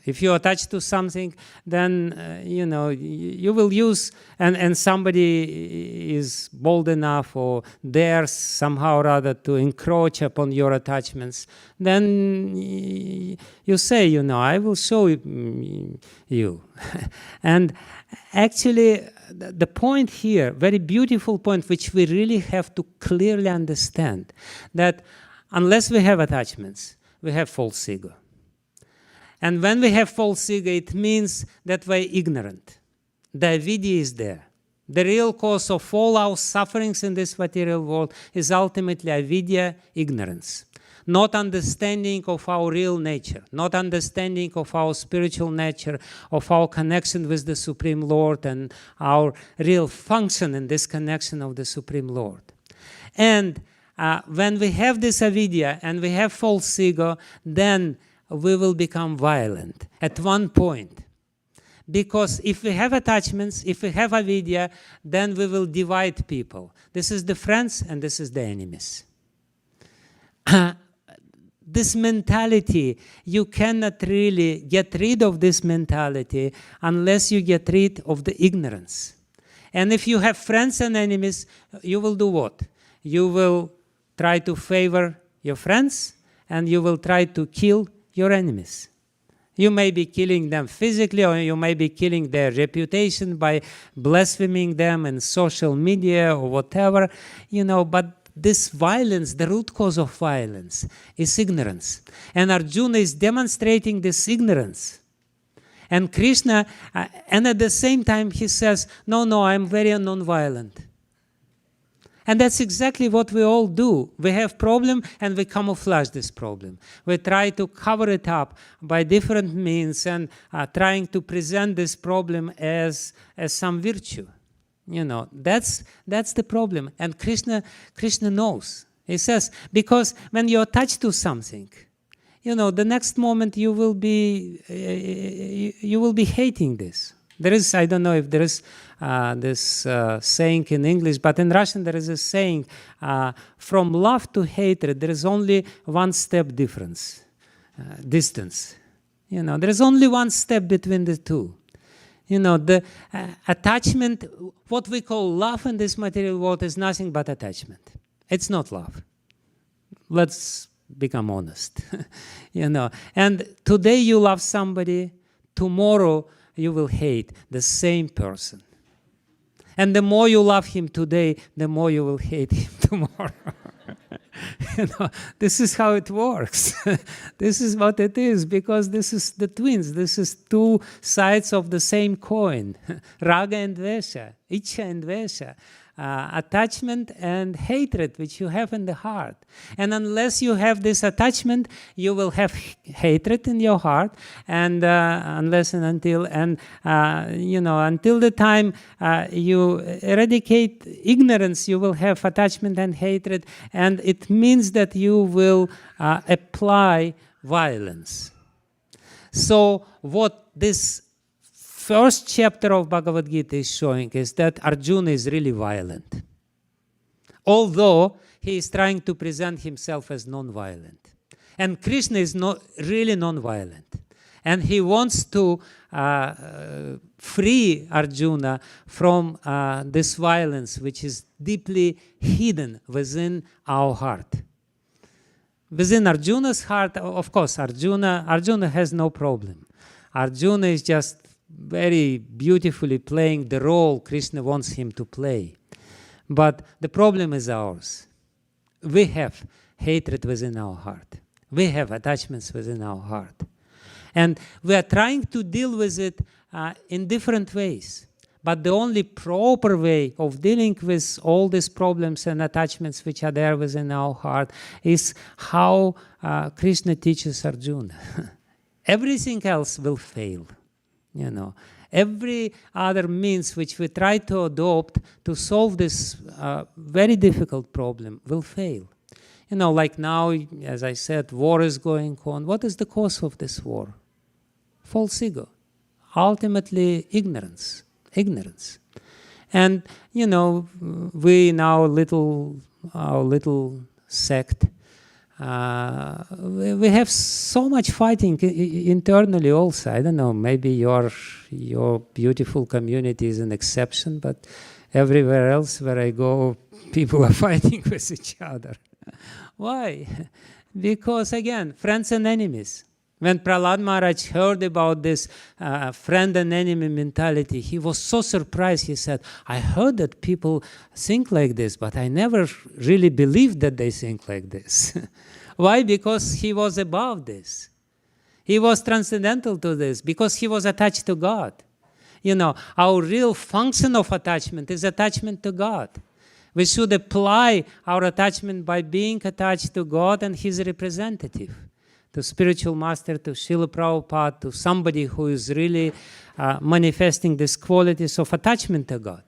If you are attached to something, then you will use, and somebody is bold enough or dares somehow or other to encroach upon your attachments, then you say, I will show you. And actually, the point here, very beautiful point, which we really have to clearly understand, that unless we have attachments, we have false ego. And when we have false ego, it means that we're ignorant. The avidya is there. The real cause of all our sufferings in this material world is ultimately avidya, ignorance. Not understanding of our real nature, not understanding of our spiritual nature, of our connection with the Supreme Lord and our real function in this connection of the Supreme Lord. And when we have this avidya and we have false ego, then we will become violent at one point. Because if we have attachments, if we have avidya, then we will divide people. This is the friends and this is the enemies. This mentality, you cannot really get rid of this mentality unless you get rid of the ignorance. And if you have friends and enemies, you will do what? You will try to favor your friends and you will try to kill your enemies. You may be killing them physically, or you may be killing their reputation by blaspheming them in social media or whatever, but this violence, the root cause of violence, is ignorance. And Arjuna is demonstrating this ignorance. And Krishna, and at the same time he says, no, I'm very non-violent. And that's exactly what we all do. We have problem and we camouflage this problem. We try to cover it up by different means and trying to present this problem as some virtue. That's the problem. And Krishna knows. He says, because when you're attached to something, the next moment you will be hating this. There is, I don't know if there is this saying in English, but in Russian there is a saying, from love to hatred, there is only one step distance. There is only one step between the two. The attachment, what we call love in this material world is nothing but attachment. It's not love. Let's become honest. And today you love somebody, tomorrow you will hate the same person. And the more you love him today, the more you will hate him tomorrow. This is how it works. This is what it is, because this is the twins. This is two sides of the same coin. Raga and Dvesha, Ichha and Dvesha. attachment and hatred which you have in the heart. And unless you have this attachment, you will have hatred in your heart, and until the time you eradicate ignorance, you will have attachment and hatred, and it means that you will apply violence. So what this first chapter of Bhagavad-gita is showing is that Arjuna is really violent, although he is trying to present himself as non-violent. And Krishna is not really non-violent. And he wants to free Arjuna from this violence which is deeply hidden within our heart. Within Arjuna's heart, of course, Arjuna has no problem. Arjuna is just very beautifully playing the role Krishna wants him to play. But the problem is ours. We have hatred within our heart. We have attachments within our heart. And we are trying to deal with it in different ways. But the only proper way of dealing with all these problems and attachments which are there within our heart is how Krishna teaches Arjuna. Everything else will fail. Every other means which we try to adopt to solve this very difficult problem will fail. Like now, as I said, war is going on. What is the cause of this war? False ego. Ultimately, ignorance. And, we in our little sect, we have so much fighting internally also. I don't know, maybe your beautiful community is an exception, but everywhere else where I go, people are fighting with each other. Why? Because, again, friends and enemies. When Prahlad Maharaj heard about this friend and enemy mentality, he was so surprised. He said, I heard that people think like this, but I never really believed that they think like this. Why? Because he was above this. He was transcendental to this, because he was attached to God. Our real function of attachment is attachment to God. We should apply our attachment by being attached to God and His representative, to spiritual master, to Srila Prabhupada, to somebody who is really manifesting these qualities of attachment to God.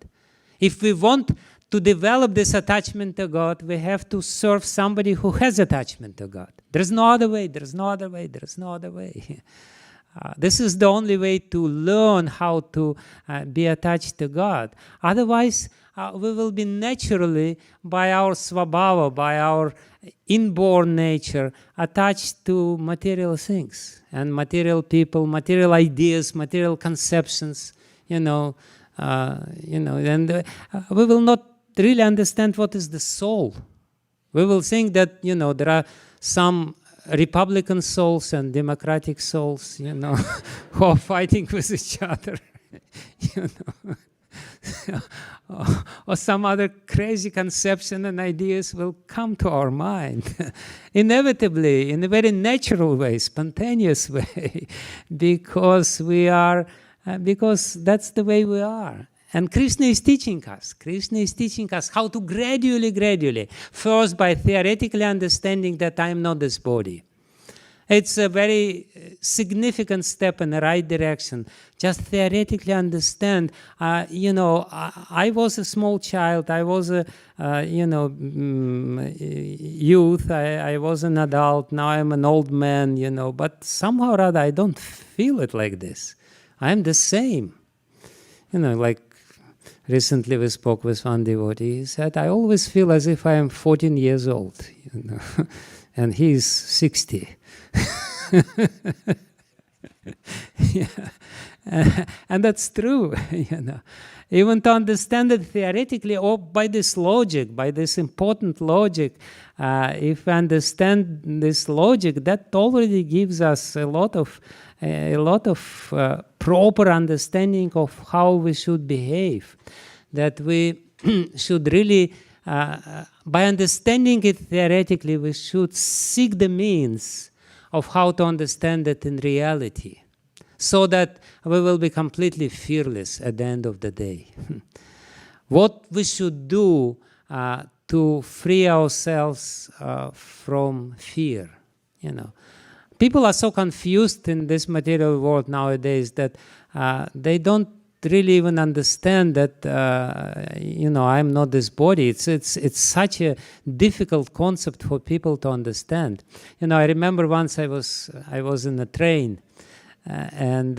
If we want to develop this attachment to God, we have to serve somebody who has attachment to God. There's no other way, there's no other way, there's no other way. This is the only way to learn how to be attached to God. Otherwise, we will be naturally, by our svabhava, by our inborn nature, attached to material things and material people, material ideas, material conceptions, and we will not really understand what is the soul. We will think that, there are some Republican souls and democratic souls, who are fighting with each other, or some other crazy conception and ideas will come to our mind inevitably, in a very natural way, spontaneous way, because that's the way we are. And Krishna is teaching us. Krishna is teaching us how to gradually, first by theoretically understanding that I am not this body. It's a very significant step in the right direction. Just theoretically understand, I was a small child, I was a, youth, I was an adult, now I'm an old man, but somehow or other I don't feel it like this. I'm the same. Like recently we spoke with one devotee, he said, I always feel as if I am 14 years old, and he's 60. Yeah. And that's true, Even to understand it theoretically or by this logic, by this important logic, if we understand this logic, that already gives us a lot of proper understanding of how we should behave. That we should really, by understanding it theoretically, we should seek the means of how to understand it in reality, so that we will be completely fearless at the end of the day. what we should do to free ourselves from fear. You know, people are so confused in this material world nowadays that they don't really even understand that you know, I'm not this body. It's such a difficult concept for people to understand. You know, I remember once I was in a train, and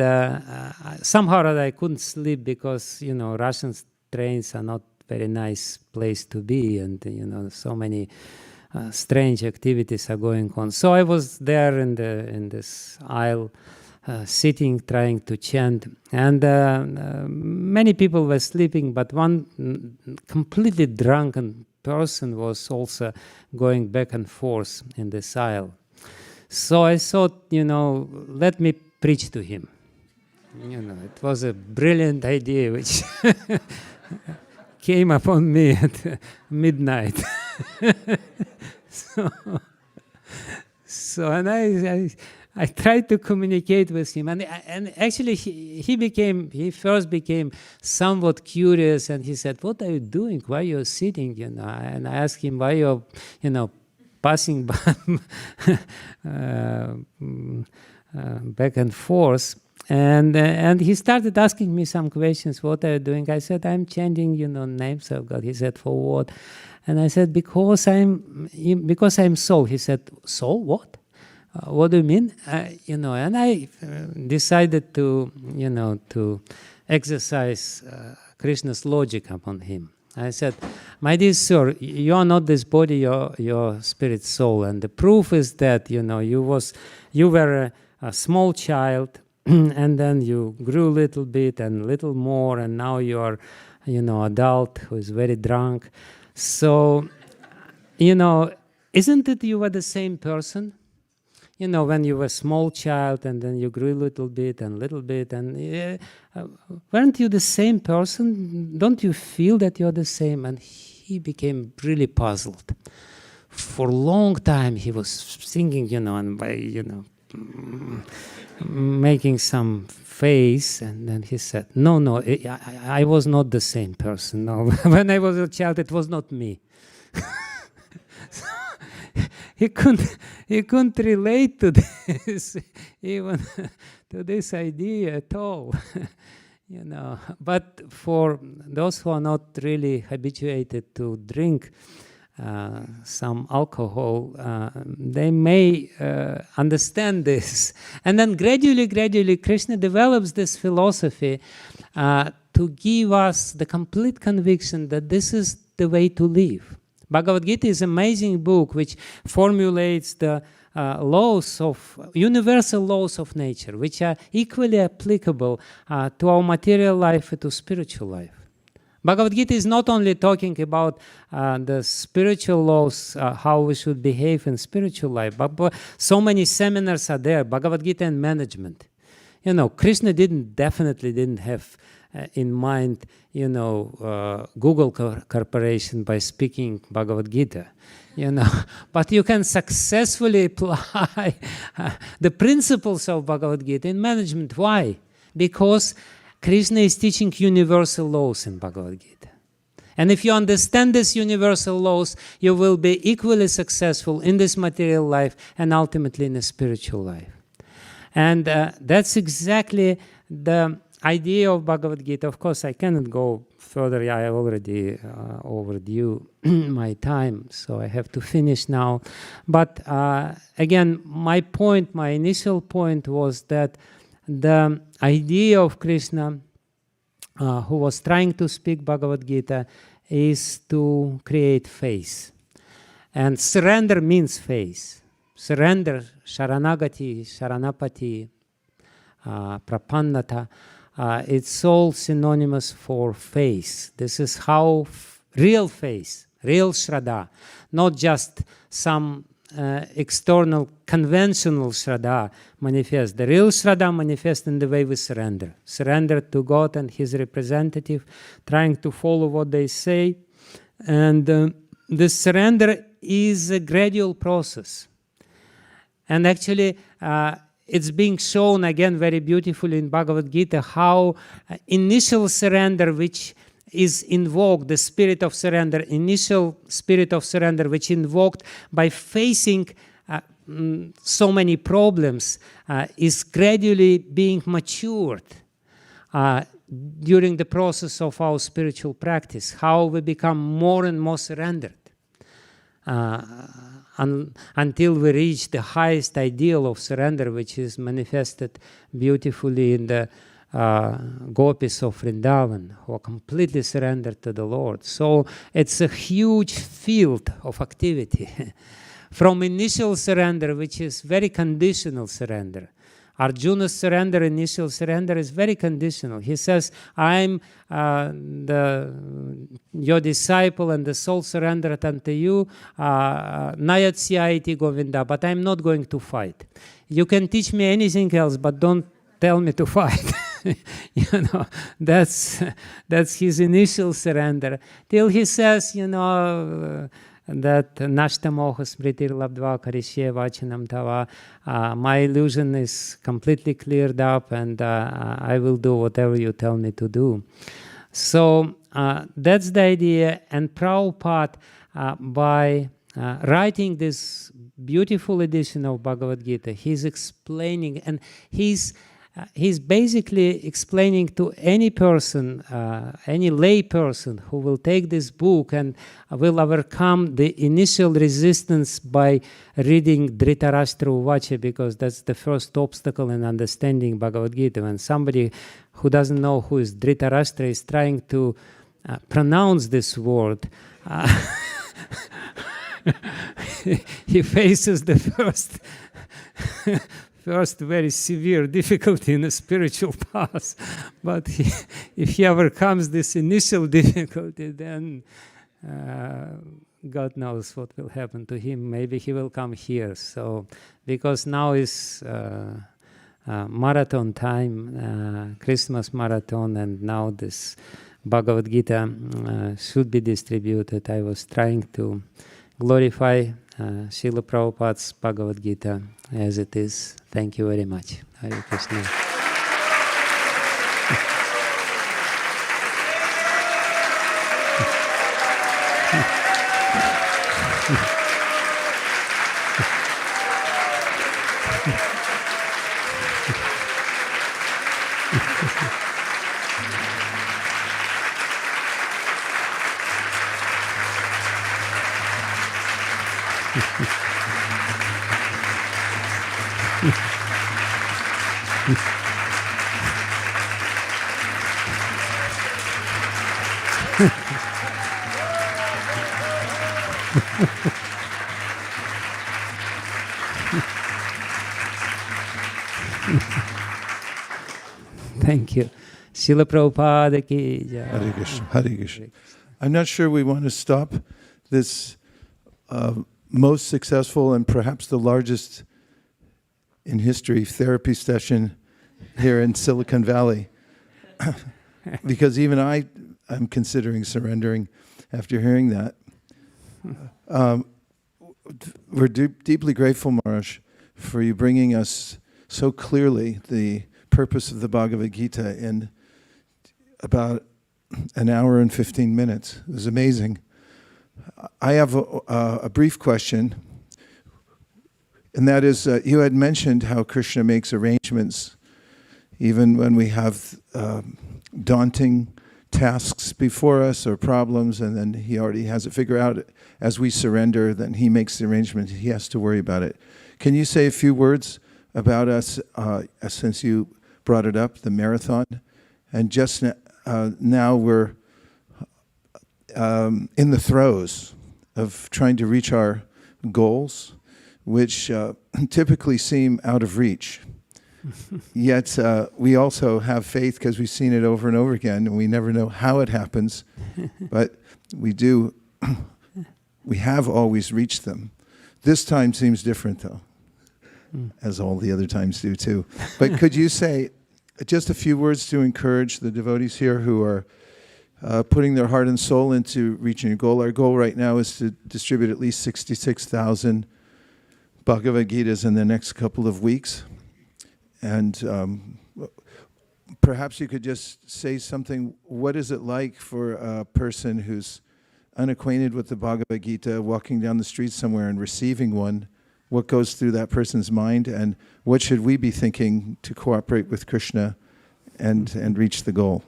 somehow I couldn't sleep because, you know, Russian trains are not very nice place to be, and you know, so many strange activities are going on. So I was there in this aisle, sitting, trying to chant, and many people were sleeping, but one completely drunken person was also going back and forth in this aisle. So I thought, you know, let me preach to him. You know, it was a brilliant idea which came upon me at midnight. So and I tried to communicate with him, and actually he first became somewhat curious, and he said, "What are you doing? Why you're sitting?" You know, and I asked him, "Why you're, you know, passing by back and forth?" And he started asking me some questions. What are you doing? I said, "I'm chanting, you know, names of God." He said, "For what?" And I said, because I'm soul." He said, "Soul? What? What do you mean?" You know, and I decided to, you know, to exercise Krishna's logic upon him. I said, "My dear sir, you are not this body, you're spirit soul, and the proof is that, you know, you were a small child, and then you grew a little bit and little more, and now you are, you know, adult who is very drunk. So, you know, isn't it you were the same person? You know, when you were a small child, and then you grew a little bit, and weren't you the same person? Don't you feel that you're the same?" And he became really puzzled. For a long time, he was thinking, you know, and by, you know, making some face, and then he said, no, I was not the same person. No, when I was a child, it was not me." He couldn't relate to this, even to this idea at all. You know, but for those who are not really habituated to drink some alcohol, they may understand this. And then gradually, Krishna develops this philosophy to give us the complete conviction that this is the way to live. Bhagavad-gita is an amazing book which formulates the universal laws of nature, which are equally applicable to our material life and to spiritual life. Bhagavad-gita is not only talking about the spiritual laws, how we should behave in spiritual life, but so many seminars are there, Bhagavad-gita and management. You know, Krishna definitely didn't have in mind, you know, Google Corporation by speaking Bhagavad-gita, you know. But you can successfully apply the principles of Bhagavad-gita in management. Why? Because Krishna is teaching universal laws in Bhagavad-gita. And if you understand these universal laws, you will be equally successful in this material life and ultimately in a spiritual life. And that's exactly the idea of Bhagavad-gita. Of course, I cannot go further. I already overdue my time, so I have to finish now. But again, my initial point was that the idea of Krishna, who was trying to speak Bhagavad-gita, is to create faith. And surrender means faith. Surrender, sharanagati, sharanapati, prapannata, it's all synonymous for faith. This is how real faith, real Shraddha, not just some external conventional Shraddha manifests. The real Shraddha manifests in the way we surrender. Surrender to God and His representative, trying to follow what they say. And this surrender is a gradual process. And actually, it's being shown again very beautifully in Bhagavad-gita how initial surrender, which is invoked, the spirit of surrender, initial spirit of surrender, which invoked by facing so many problems, is gradually being matured during the process of our spiritual practice, how we become more and more surrendered until we reach the highest ideal of surrender, which is manifested beautifully in the gopis of Vrindavan, who are completely surrendered to the Lord. So it's a huge field of activity. From initial surrender, which is very conditional surrender. Arjuna's surrender, initial surrender, is very conditional. He says, I'm your disciple and the soul surrendered unto you, Nayatsya iti Govinda, but I'm not going to fight. You can teach me anything else, but don't tell me to fight. You know, that's his initial surrender. Till he says, you know, that Nashta Moha Smritir Labdva Karishye Vachanam Tava, my illusion is completely cleared up, and I will do whatever you tell me to do. So that's the idea. And Prabhupada, by writing this beautiful edition of Bhagavad-gita, he's explaining, and he's basically explaining to any person, any lay person who will take this book and will overcome the initial resistance by reading Dhritarashtra Uvacha, because that's the first obstacle in understanding Bhagavad-gita. When somebody who doesn't know who is Dhritarashtra is trying to pronounce this word, he faces the first very severe difficulty in a spiritual path. But if he overcomes this initial difficulty, then God knows what will happen to him. Maybe he will come here. So, because now is marathon time, Christmas marathon, and now this Bhagavad-gita should be distributed. I was trying to glorify Srila Prabhupada's Bhagavad-gita as it is. Thank you very much. Hare Krishna. Thank you. Srila Prabhupada ki jai. Hare Krishna, Hare Krishna. I'm not sure we want to stop this most successful and perhaps the largest in history therapy session here in Silicon Valley. Because even I'm considering surrendering after hearing that. We're deeply grateful, Maharaj, for you bringing us so clearly the purpose of the Bhagavad-gita in about an hour and 15 minutes. It was amazing. I have a brief question, and that is, you had mentioned how Krishna makes arrangements even when we have daunting tasks before us or problems, and then he already has it figured out. As we surrender, then he makes the arrangement. He has to worry about it. Can you say a few words about us, since you brought it up, the marathon? And just now we're in the throes of trying to reach our goals, which typically seem out of reach. Yet we also have faith because we've seen it over and over again, and we never know how it happens, but we do. We have always reached them. This time seems different, though, as all the other times do too. But could you say just a few words to encourage the devotees here who are putting their heart and soul into reaching a goal? Our goal right now is to distribute at least 66,000 Bhagavad-gitas in the next couple of weeks. And perhaps you could just say something. What is it like for a person who's unacquainted with the Bhagavad-gita, walking down the street somewhere and receiving one? What goes through that person's mind, and what should we be thinking to cooperate with Krishna and reach the goal?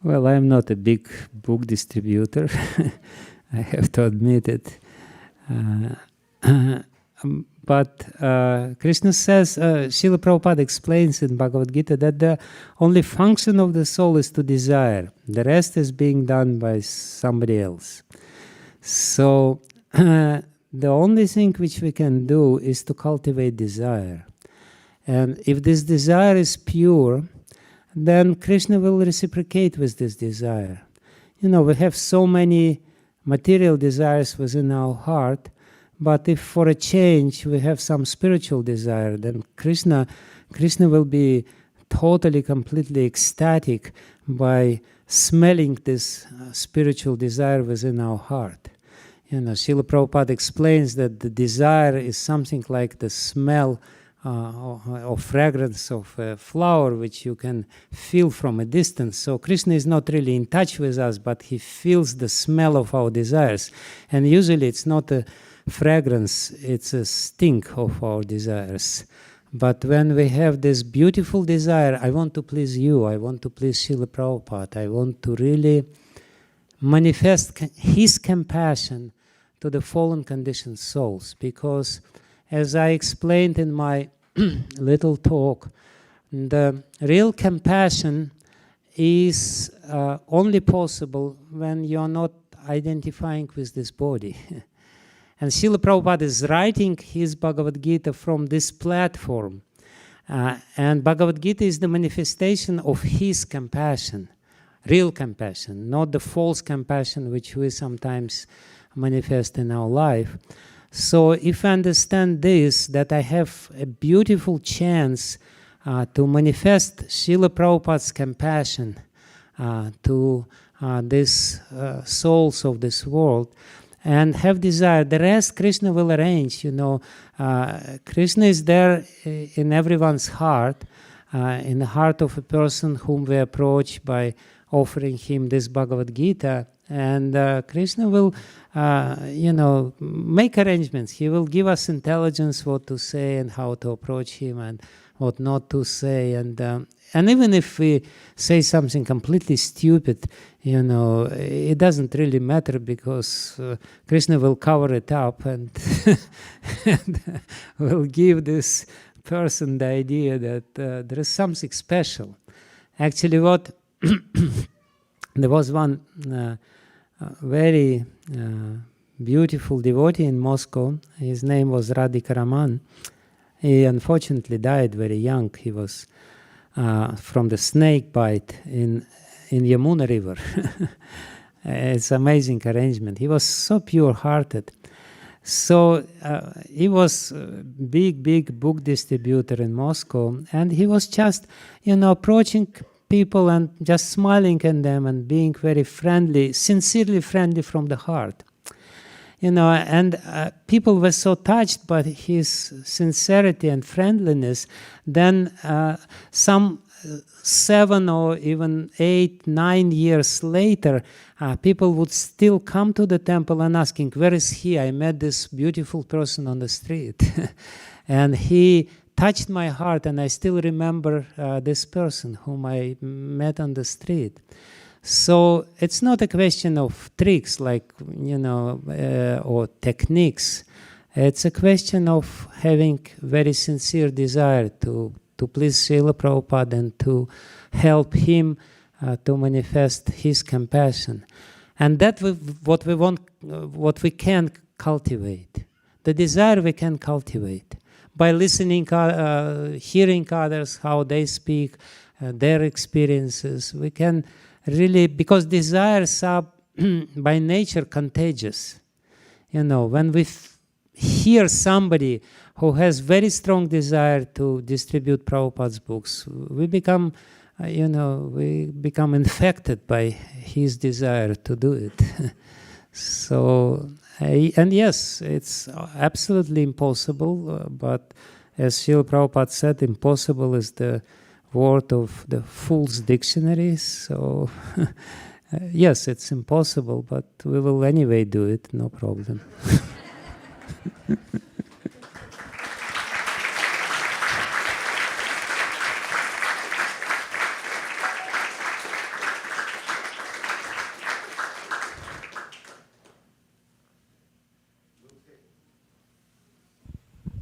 Well, I'm not a big book distributor. I have to admit it. But Krishna says, Srila Prabhupada explains in Bhagavad-gita that the only function of the soul is to desire. The rest is being done by somebody else. So the only thing which we can do is to cultivate desire. And if this desire is pure, then Krishna will reciprocate with this desire. You know, we have so many material desires within our heart, but if for a change we have some spiritual desire, then Krishna will be totally, completely ecstatic by smelling this spiritual desire within our heart. You know, Srila Prabhupada explains that the desire is something like the smell or fragrance of a flower which you can feel from a distance. So Krishna is not really in touch with us, but he feels the smell of our desires. And usually it's not a fragrance, it's a stink of our desires. But when we have this beautiful desire, I want to please you, I want to please Srila Prabhupada, I want to really manifest his compassion to the fallen conditioned souls. Because as I explained in my little talk, the real compassion is only possible when you're not identifying with this body. And Srila Prabhupada is writing his Bhagavad-gita from this platform. And Bhagavad-gita is the manifestation of his compassion, real compassion, not the false compassion which we sometimes manifest in our life. So if I understand this, that I have a beautiful chance to manifest Srila Prabhupada's compassion to these souls of this world, and have desire, the rest Krishna will arrange. You know, Krishna is there in everyone's heart, in the heart of a person whom we approach by offering him this Bhagavad-gita. And Krishna will, make arrangements. He will give us intelligence what to say and how to approach him and what not to say. And even if we say something completely stupid, it doesn't really matter, because Krishna will cover it up and, and will give this person the idea that there is something special. Actually, there was one very beautiful devotee in Moscow. His name was Radhika Raman. He unfortunately died very young. He was from the snake bite in Yamuna River. It's amazing arrangement. He was so pure-hearted. So he was a big book distributor in Moscow, and he was just, approaching people and just smiling at them and being very friendly, sincerely friendly from the heart. And people were so touched by his sincerity and friendliness. Then some 7 or even 8, 9 years later, people would still come to the temple and asking, where is he? I met this beautiful person on the street. And he touched my heart, and I still remember this person whom I met on the street. So it's not a question of tricks, like, or techniques. It's a question of having very sincere desire to please Srila Prabhupada and to help him to manifest his compassion. And that what we want, what we can cultivate. The desire we can cultivate by listening, hearing others, how they speak, their experiences. We can really, because desires are by nature contagious. When we hear somebody who has very strong desire to distribute Prabhupada's books, we become, infected by his desire to do it. So, and yes, it's absolutely impossible, but As Srila Prabhupada said, impossible is the word of the Fool's Dictionary. So, yes, it's impossible, but we will anyway do it, no problem.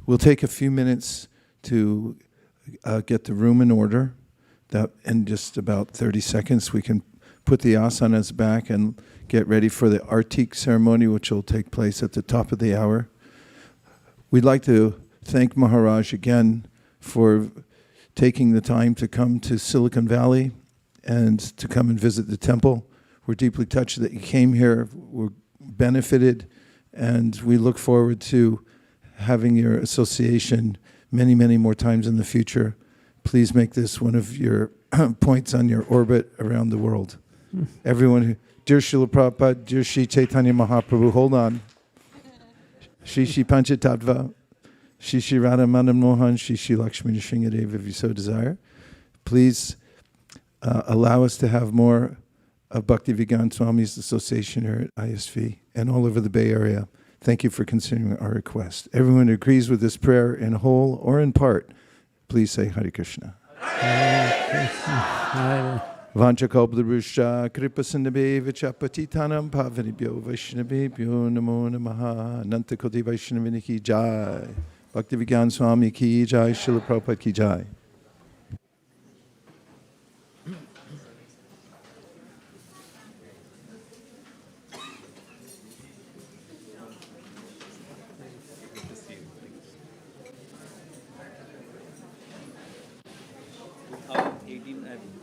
We'll take a few minutes to get the room in order. That in just about 30 seconds, we can put the asanas back and get ready for the Artik ceremony, which will take place at the top of the hour. We'd like to thank Maharaj again for taking the time to come to Silicon Valley and to come and visit the temple. We're deeply touched that you came here, we're benefited, and we look forward to having your association many, many more times in the future. Please make this one of your points on your orbit around the world. Everyone, dear Srila Prabhupada, dear Shri Chaitanya Mahaprabhu, hold on. Shri Shri Panchatattva, Shri Shri Radha Madan Mohan, Shri Shri Lakshmi Nrsingadev, if you so desire. Please allow us to have more of Bhakti Vijnana Swami's association here at ISV and all over the Bay Area. Thank you for considering our request. Everyone who agrees with this prayer in whole or in part, please say Hare Krishna. Hare Krishna. Vanchakalpadrusha kripasindabe vichapatitanam pavanibhyo vaishnavibhyo namo namaha nantakoti vaishnavini ki jai. Bhakti Vijnana Swami ki jai, Srila Prabhupada ki jai.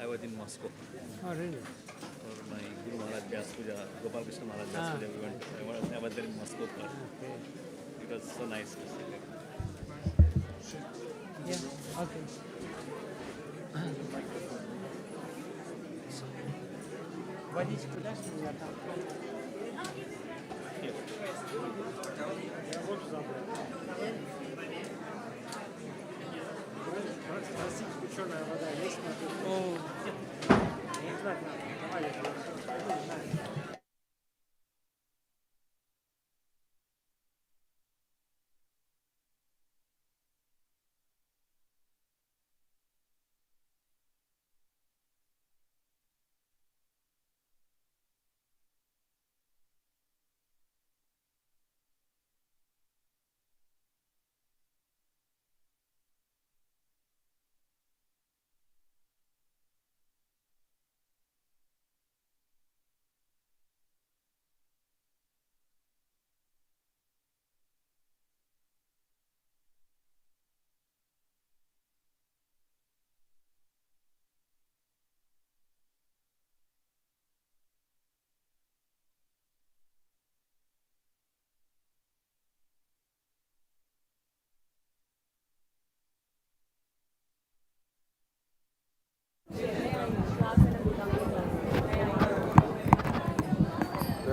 I was in Moscow. Oh, really? For my Guru Maharaj Vyas Puja, Gopal Krishna Maharaj Vyas Puja, I was there in Moscow. Okay. It was so nice to see that. Yeah, okay. Водичку дашь мне там? Черная вода есть? Не знаю, давай.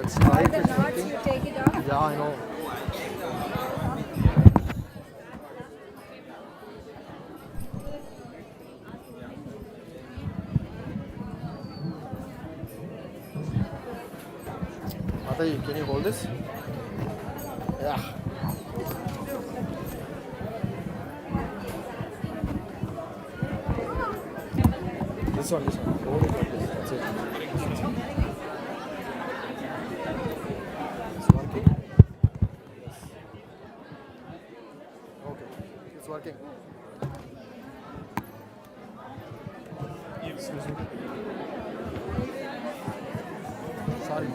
That's life. The knots, you take it off? Yeah, I know. Mataji, can you hold this? Yeah. This one. Hold it like this. That's it. It's working? Yes. Okay. It's working. Excuse me. Sorry.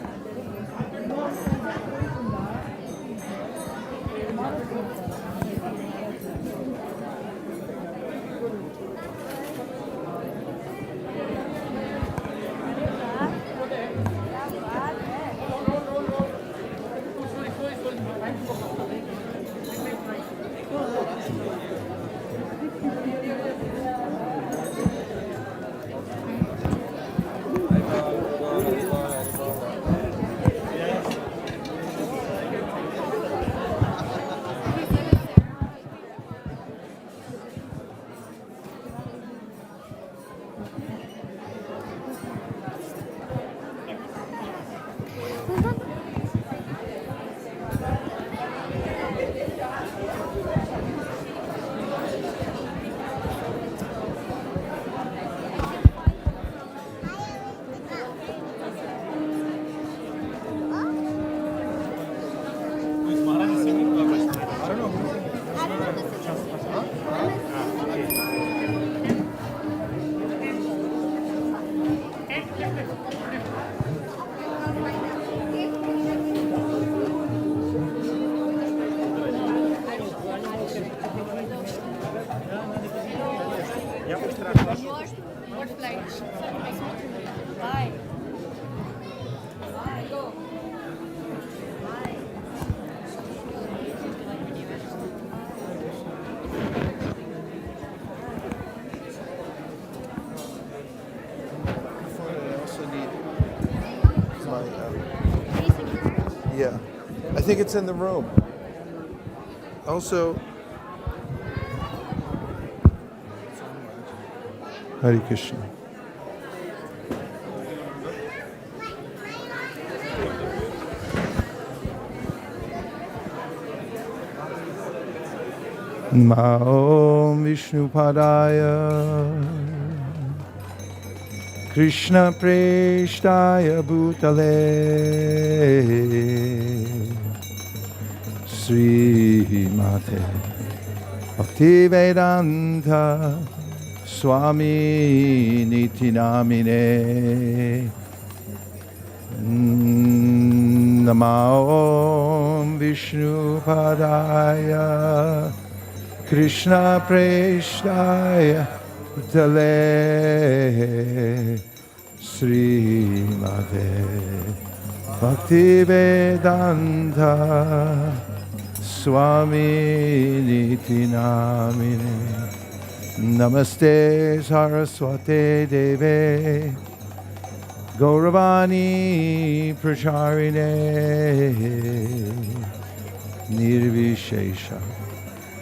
Yeah. I think it's in the room. Also, Hare Krishna. Om Vishnu Padaya Krishna Preshtaya Bhutale Sri Mate Bhakti Vedanta Swami Niti Namine Namo Vishnu Padaya Krishna Preshtaya Bhutale Sri Mate Bhakti Vedanta Swami Niti Namine Namaste Saraswate Deve Gauravani Pracharine Nirvishesha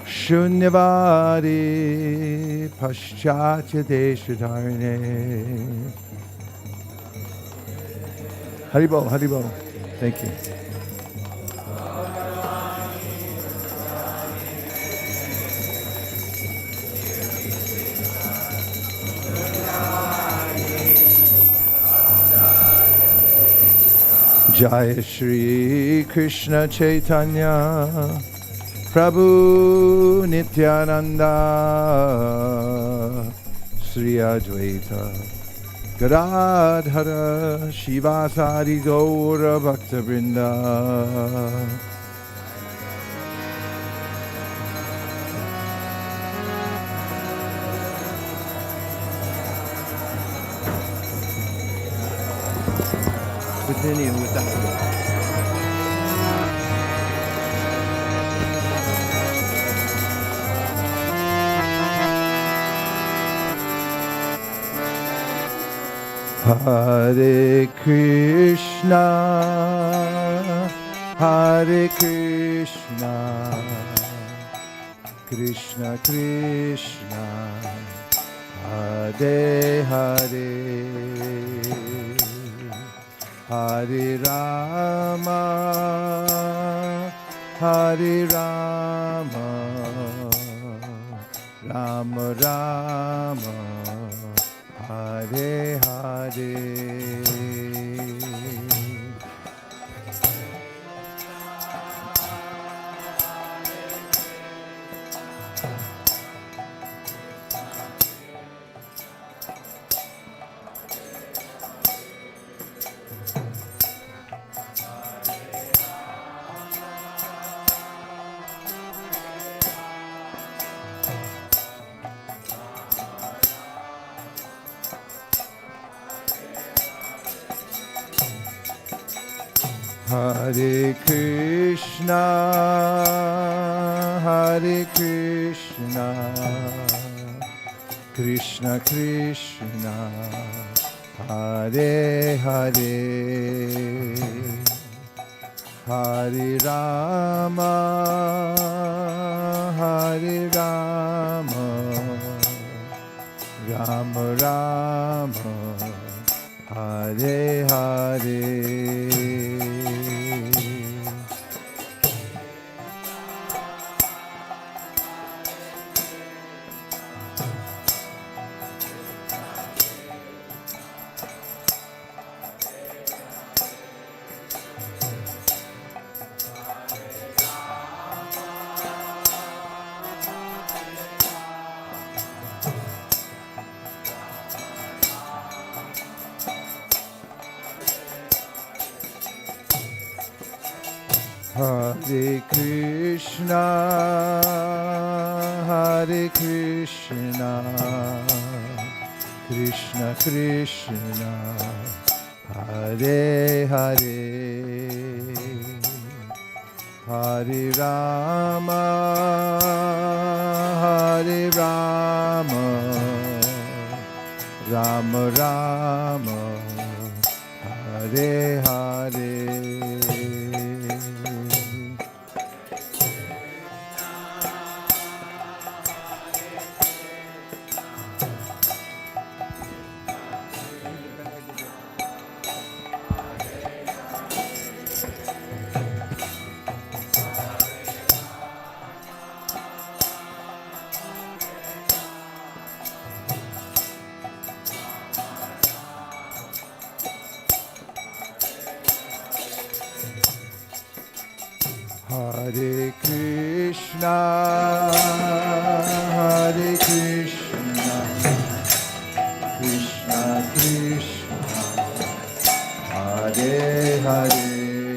Shunyavadi Paschatya Deshatarine Haribol, Haribol. Thank you. Jai Shri Krishna Chaitanya Prabhu Nityananda Sri Advaita Gadadhara Shivasari Gaura Bhakta Vrinda within you, without you. Hare Krishna, Hare Krishna, Krishna Krishna, Hare Hare, Hare Rama, Hare Rama, Rama Rama, Hare Hare. Hare Krishna, Hare Krishna, Krishna Krishna, Hare Hare, Hare Rama, Hare Rama, Rama Rama, Hare Hare. Hare Krishna, Hare Krishna, Krishna Krishna, Hare Hare, Hare Rama, Hare Rama, Rama Rama, Hare Hare. Hare Krishna, Hare Krishna, Krishna Krishna, Hare Hare,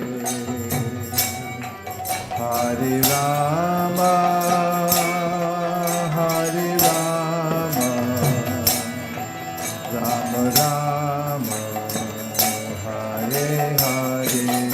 Hare Rama, Hare Rama, Rama Rama, Hare Hare.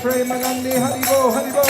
Premanandi Haribo, Haribo.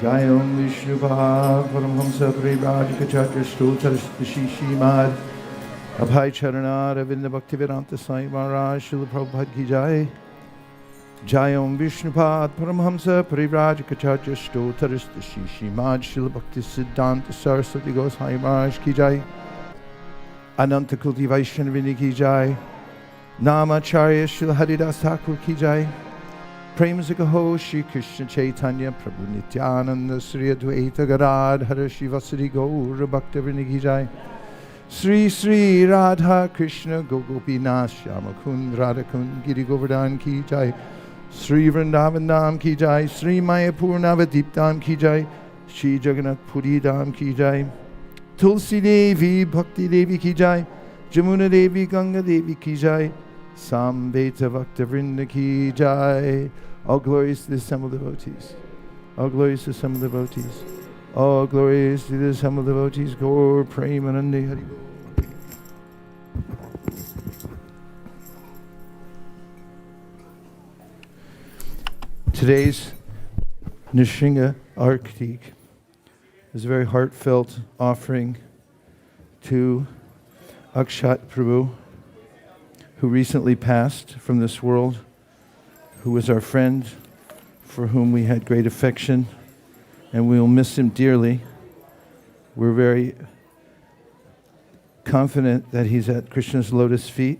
Jayam Vishnupada Paramhamsa Parivajikacharya Shrimad Abhay Charana Ravinda Bhaktivedanta Swami Maharaj Srila Prabhupada Ki Jai. Jayam Vishnupad Paramhamsa Parivajikacharya Shrimad Srila Bhakti Siddhanta Saraswati Goswami Maharaj Ki Jai. Ananta Kulti Vaishnavini Ki Jai. Namacharya Srila Haridas Thakur Ki Jai. Premsakaho Shri Krishna Chaitanya Prabhu Nityananda Sri Advaita Gadadhara Shivasari Gaura Bhaktivinoda Ki Jai. Sri Sri Radha Krishna Gogopinath Shyamakund Radhakund Giri Govardhan Ki Jai. Sri Vrindavan Dham Ki Jai. Sri Mayapur Navadip Dham Ki Jai. Sri Jagannath Puri Dham Ki Jai. Tulsi Devi Bhakti Devi Ki Jai. Jamuna Devi Ganga Devi Ki Jai. Samveta Bhakta Vrinda Ki Jai. All glories to the assembled devotees. All glories to the assembled devotees. All glories to the assembled devotees. Gaur Premanande Hari Bol. Today's Nishinga Arctic is a very heartfelt offering to Akshat Prabhu, who recently passed from this world, who was our friend for whom we had great affection, and we will miss him dearly. We're very confident that he's at Krishna's lotus feet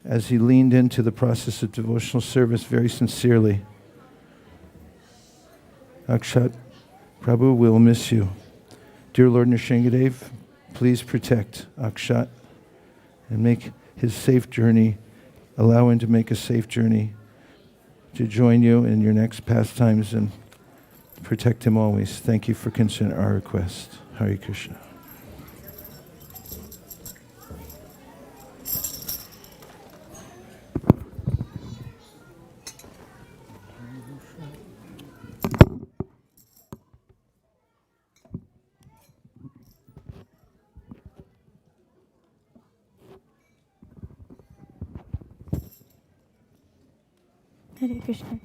as he leaned into the process of devotional service very sincerely. Akshat, Prabhu, we'll miss you. Dear Lord Nrsingadev, please protect Akshat and make his safe journey, allow him to make a safe journey to join you in your next pastimes, and protect him always. Thank you for considering our request. Hare Krishna. Hare Krishna.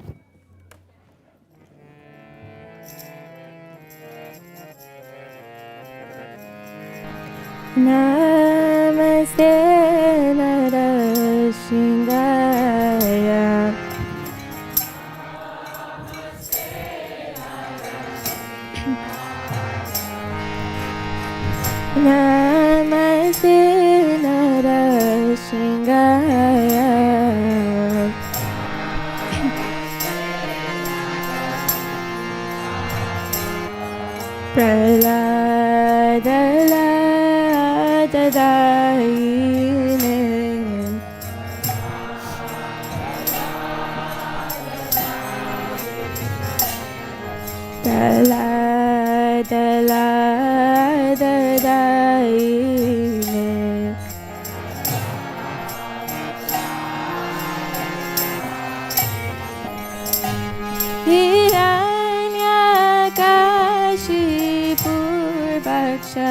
Namaste Narasingaya. Namaste Narasingaya. Praladadadayine. Praladadadayine. Hiranyakashipurvaksha.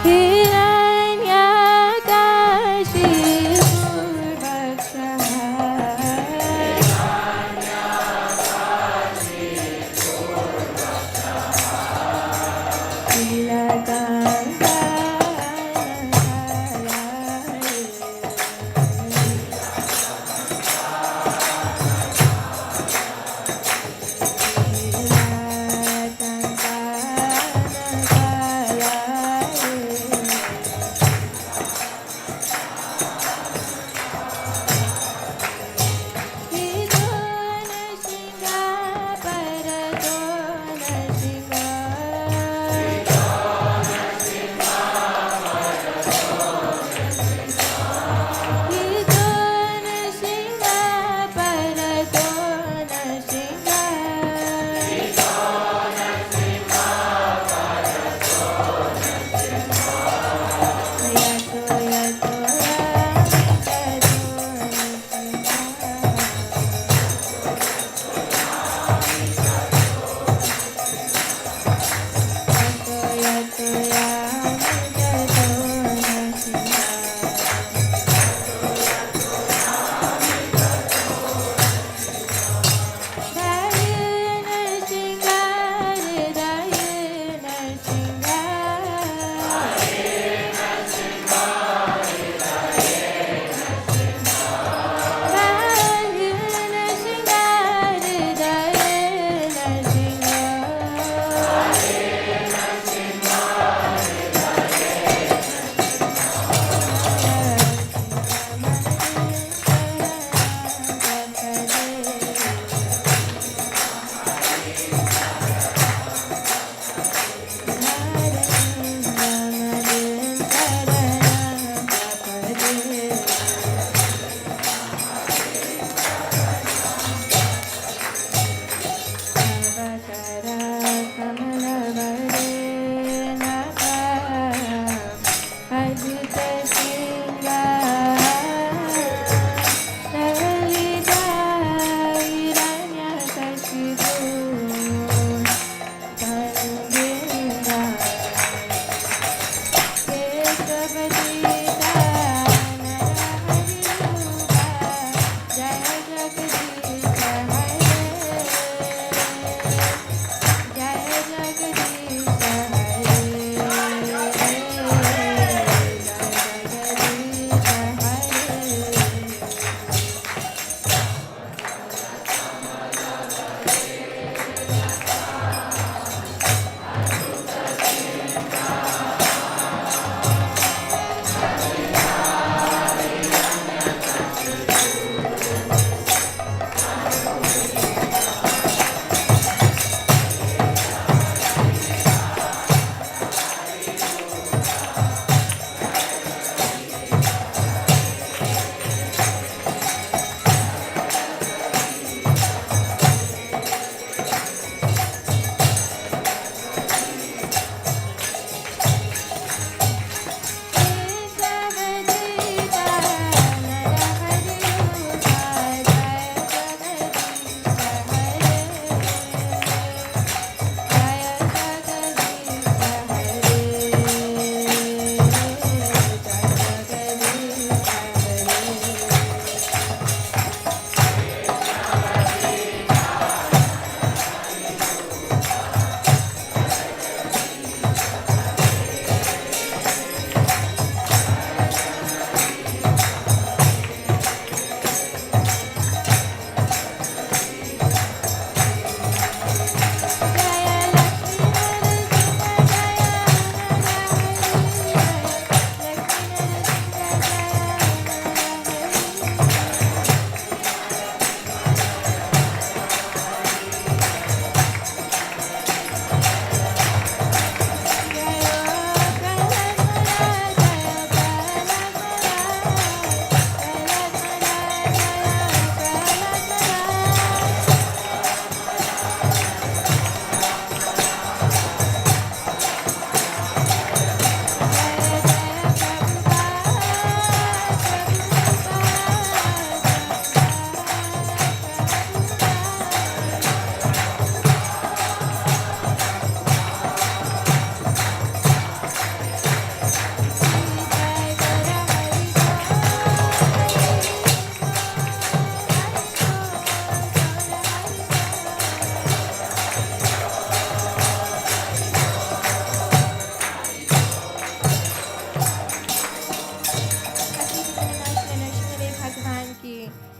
Hiranyakashipurvaksha.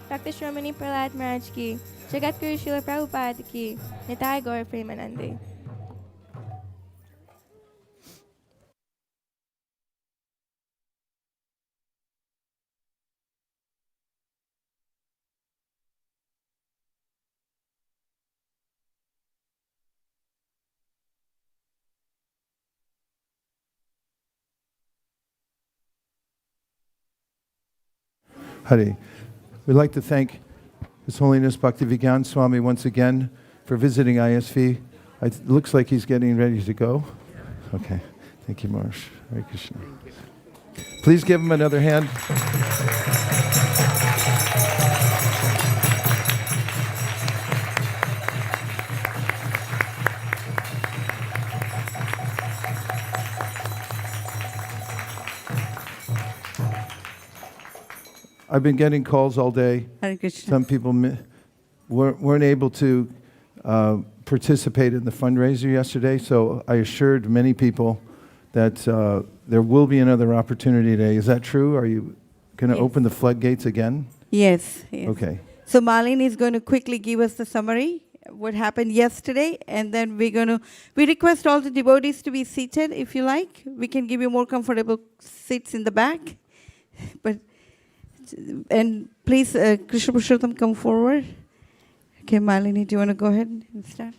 Dr. Shramani Prahlad Maharaj ki, Jagat Guru Srila Prabhupada ki, Nitai Gaur Premanande. Hare. We'd like to thank His Holiness Bhakti-Vijnana Swami once again for visiting ISV. It looks like he's getting ready to go. Okay. Thank you, Maharaj. Hare Krishna. Please give him another hand. I've been getting calls all day. Hare Krishna. Some people weren't able to participate in the fundraiser yesterday, so I assured many people that there will be another opportunity today. Is that true? Are you going to Yes. open the floodgates again? Yes, yes. Okay. So Marlene is going to quickly give us the summary, what happened yesterday, and then we request all the devotees to be seated if you like. We can give you more comfortable seats in the back. And please, Krishna Purushottam, come forward. Okay, Marlene, do you want to go ahead and start?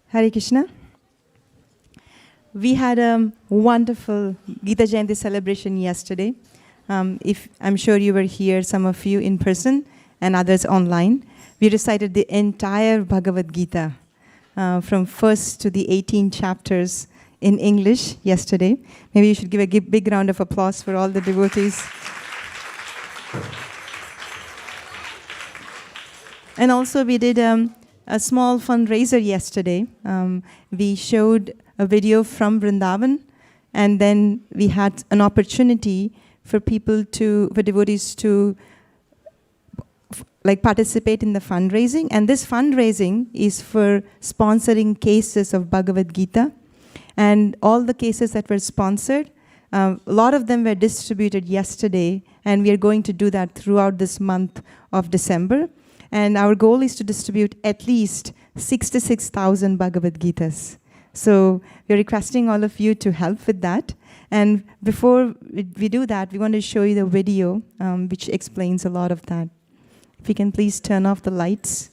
Hare Krishna. We had a wonderful Gita Jayanti celebration yesterday. If I'm sure you were here, some of you in person and others online. We recited the entire Bhagavad-gita from 1st to the 18 chapters in English yesterday. Maybe you should give a big round of applause for all the devotees. And also we did a small fundraiser yesterday. We showed a video from Vrindavan, and then we had an opportunity for devotees to participate in the fundraising. And this fundraising is for sponsoring cases of Bhagavad-gita. And all the cases that were sponsored, a lot of them were distributed yesterday, and we are going to do that throughout this month of December. And our goal is to distribute at least 66,000 Bhagavad-gitas. So we're requesting all of you to help with that. And before we do that, we want to show you the video which explains a lot of that. If you can please turn off the lights.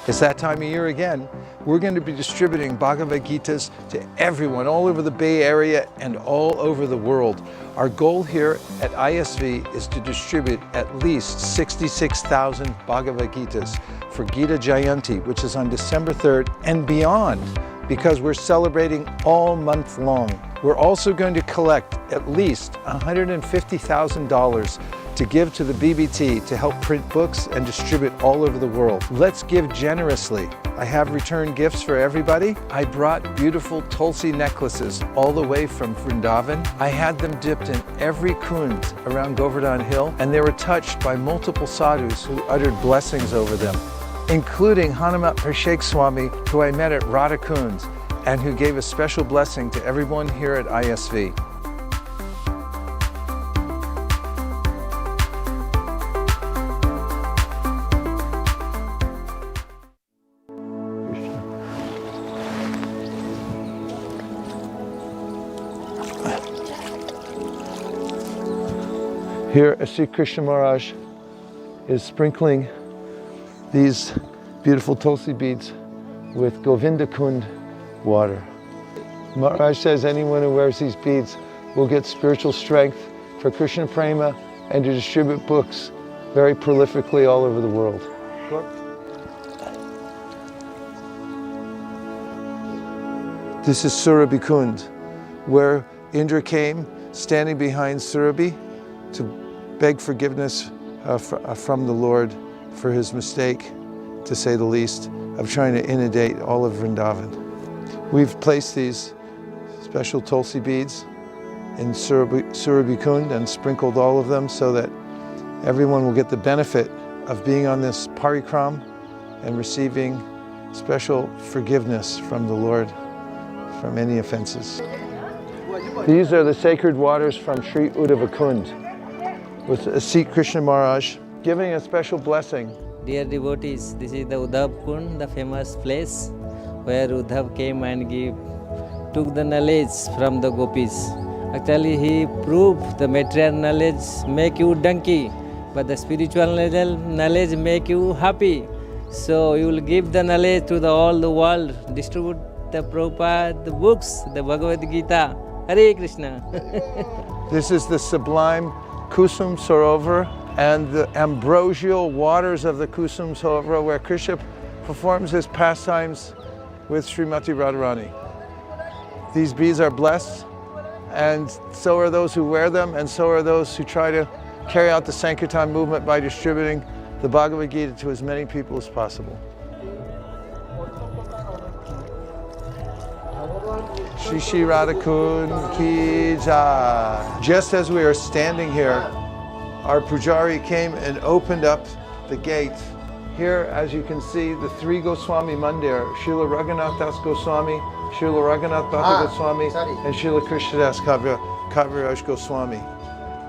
It's that time of year again. We're going to be distributing Bhagavad-gitas to everyone all over the Bay Area and all over the world. Our goal here at ISV is to distribute at least 66,000 Bhagavad-gitas for Gita Jayanti, which is on December 3rd and beyond, because we're celebrating all month long. We're also going to collect at least $150,000 to give to the BBT to help print books and distribute all over the world. Let's give generously. I have return gifts for everybody. I brought beautiful Tulsi necklaces all the way from Vrindavan. I had them dipped in every kund around Govardhan Hill, and they were touched by multiple sadhus who uttered blessings over them, including Hanumat Prashek Swami, who I met at Radha Kund, and who gave a special blessing to everyone here at ISV. Here, Sri Krishna Maharaj is sprinkling these beautiful Tulsi beads with Govinda Kund water. Maharaj says anyone who wears these beads will get spiritual strength for Krishna Prema and to distribute books very prolifically all over the world. This is Surabhi Kund, where Indra came standing behind Surabhi to beg forgiveness from the Lord for his mistake, to say the least, of trying to inundate all of Vrindavan. We've placed these special Tulsi beads in Surabhi Kund and sprinkled all of them so that everyone will get the benefit of being on this parikram and receiving special forgiveness from the Lord from any offenses. These are the sacred waters from Sri Uddhavakund, with Asik Krishna Maharaj giving a special blessing. Dear devotees, this is the Uddhav Kund, the famous place where Uddhav came and took the knowledge from the gopis. Actually, he proved the material knowledge make you donkey, but the spiritual knowledge make you happy. So you will give the knowledge to all the world, distribute the Prabhupada, the books, the Bhagavad-gita. Hare Krishna. This is the sublime Kusum Sarovar and the ambrosial waters of the Kusum Sarovar, where Krishna performs his pastimes with Srimati Radharani. These beads are blessed, and so are those who wear them, and so are those who try to carry out the Sankirtan movement by distributing the Bhagavad Gita to as many people as possible. Shri Shri Radhakund Ki Jai. Just as we are standing here, our Pujari came and opened up the gate. Here, as you can see, the three Goswami Mandir, Srila Raghunath Das Goswami, Srila Raghunath Bhatta Goswami, and Srila Krishnadas Kaviraj Goswami.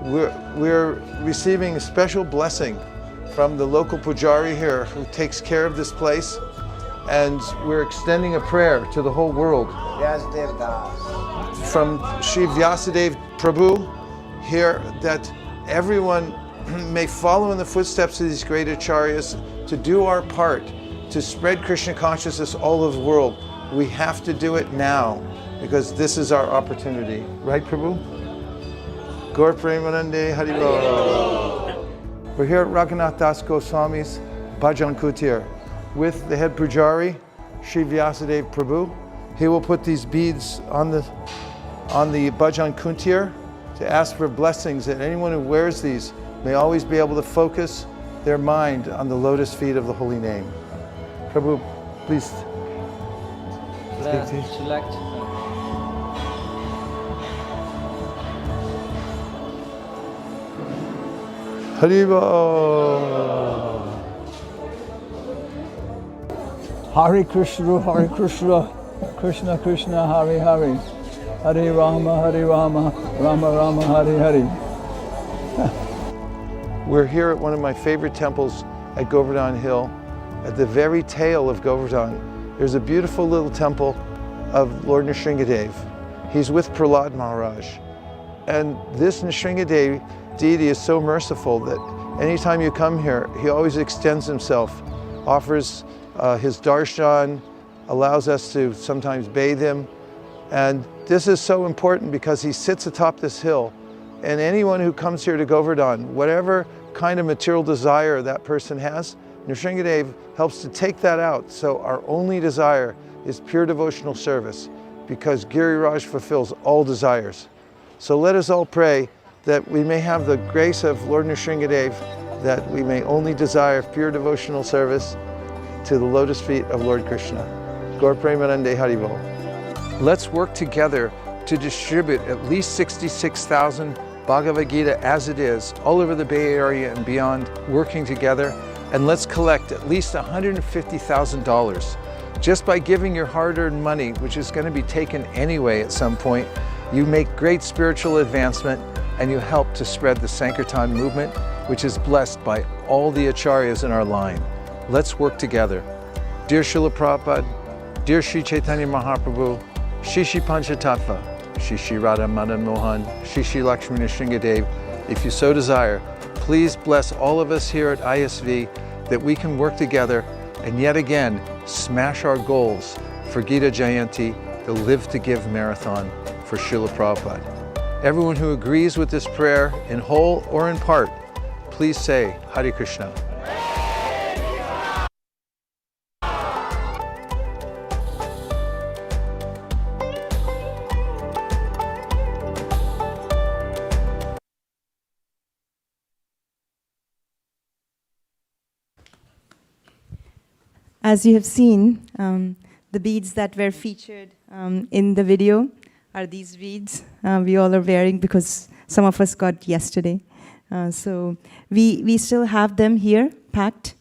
We're receiving a special blessing from the local Pujari here who takes care of this place, and we're extending a prayer to the whole world. From Sri Vyasadeva Prabhu here, that everyone may follow in the footsteps of these great acharyas to do our part to spread Krishna consciousness all over the world. We have to do it now because this is our opportunity. Right, Prabhu? Gaur Premanande Haribol. We're here at Raghunath Das Goswami's Bhajan Kutir with the head Pujari, Sri Vyasadeva Prabhu. He will put these beads on the Bhajan Kutir to ask for blessings, that anyone who wears these may always be able to focus their mind on the lotus feet of the holy name. Prabhu, please speak to you. Haribo. Hare Krishna, Krishna Krishna, Hare Hare, Hare Rama, Rama Rama, Hare Hare. We're here at one of my favorite temples at Govardhan Hill. At the very tail of Govardhan, there's a beautiful little temple of Lord Nrsingadev. He's with Prahlad Maharaj. And this Nrsingadev deity is so merciful that anytime you come here, he always extends himself, offers his darshan, allows us to sometimes bathe him. And this is so important because he sits atop this hill. And anyone who comes here to Govardhan, whatever kind of material desire that person has, Nrsingadev helps to take that out. So our only desire is pure devotional service, because Giriraj fulfills all desires. So let us all pray that we may have the grace of Lord Nrsingadev, that we may only desire pure devotional service to the lotus feet of Lord Krishna. Gaur Premanande Haribol. Let's work together to distribute at least 66,000 Bhagavad Gita As It Is all over the Bay Area and beyond, working together. And let's collect at least $150,000. Just by giving your hard-earned money, which is going to be taken anyway at some point, you make great spiritual advancement and you help to spread the Sankirtan movement, which is blessed by all the acharyas in our line. Let's work together. Dear Srila Prabhupada, dear Sri Chaitanya Mahaprabhu, Shri Shri Panchatattva, Shri Shri Radha Madan Mohan, Shri Shri Lakshmi Nrsingadev, if you so desire, please bless all of us here at ISV that we can work together and yet again smash our goals for Gita Jayanti, the Live to Give Marathon for Srila Prabhupada. Everyone who agrees with this prayer in whole or in part, please say Hare Krishna. As you have seen, the beads that were featured in the video are these beads we all are wearing because some of us got yesterday. So we still have them here, packed,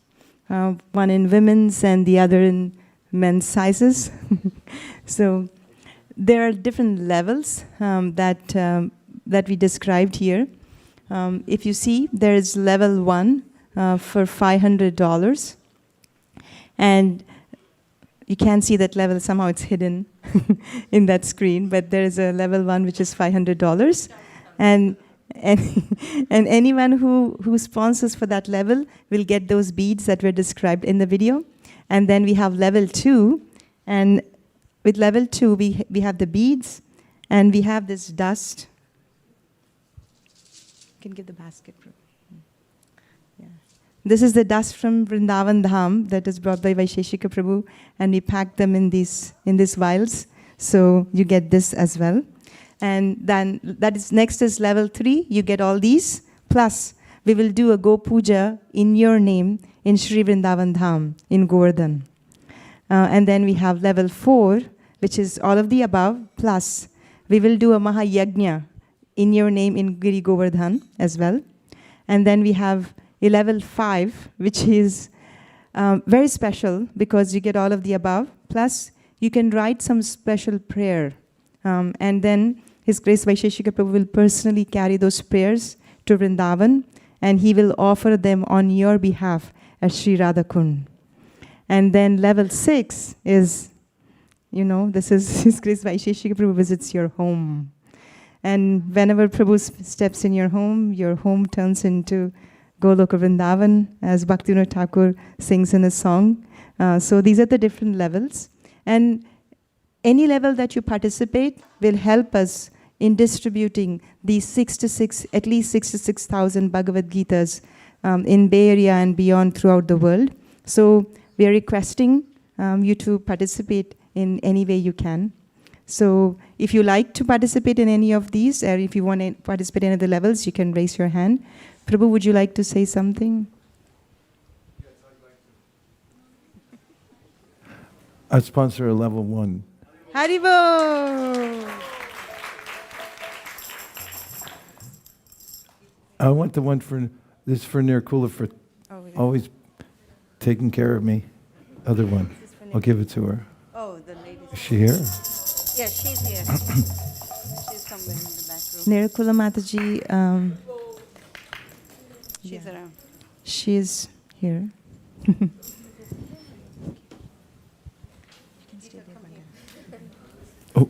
one in women's and the other in men's sizes. So there are different levels that we described here. If you see, there is level 1 for $500. And you can see that level, somehow it's hidden in that screen, but there is a level 1 which is $500. And anyone who sponsors for that level will get those beads that were described in the video. And then we have level 2, and with level 2 we have the beads, and we have this dust. You can give the basket. Yeah. This is the dust from Vrindavan Dham that is brought by Vaisheshika Prabhu, and we pack them in these vials, so you get this as well. And then next is level 3. You get all these. Plus, we will do a Go Puja in your name in Sri Vrindavan Dham in Govardhan. And then we have level 4, which is all of the above. Plus, we will do a Mahayagna in your name in Giri Govardhan as well. And then we have a level 5, which is very special because you get all of the above. Plus, you can write some special prayer. And then His Grace Vaisheshika Prabhu will personally carry those prayers to Vrindavan, and he will offer them on your behalf at Sri Radha Kund. And then level 6 is, this is His Grace Vaisheshika Prabhu visits your home. And whenever Prabhu steps in your home turns into Goloka Vrindavan, as Bhaktivinoda Thakur sings in a song. So these are the different levels. And any level that you participate will help us in distributing these at least 66,000 Bhagavad-gitas in Bay Area and beyond throughout the world. So we are requesting you to participate in any way you can. So if you like to participate in any of these, or if you want to participate in any of the levels, you can raise your hand. Prabhu, would you like to say something? Yes, I'd like to. I'd sponsor a level 1. Haribo! I want the one for Nirkula for always taking care of me. Other one. I'll give it to her. Oh, the lady. Is she here? Yeah, she's here. She's somewhere in the back room. Nirkula Mataji, She's around. she's here. Oh.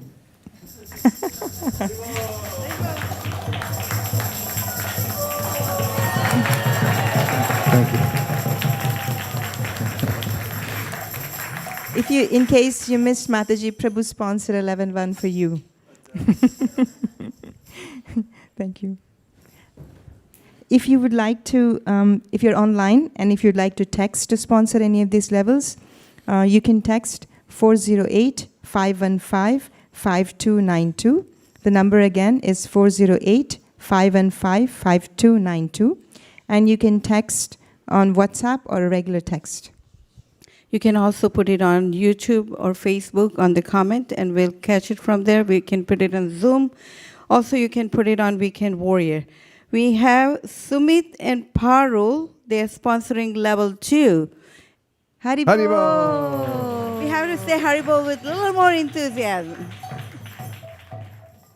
Thank you. In case you missed Mataji, Prabhu sponsored 11-1 for you. Thank you. If you would like to, if you're online and if you'd like to text to sponsor any of these levels, you can text 408-515-5292. The number again is 408-515-5292. And you can text on WhatsApp or a regular text. You can also put it on YouTube or Facebook on the comment, and we'll catch it from there. We can put it on Zoom. Also, you can put it on Weekend Warrior. We have Sumit and Parul. They are sponsoring level 2. Haribo! Haribo! We have to say Haribo with a little more enthusiasm.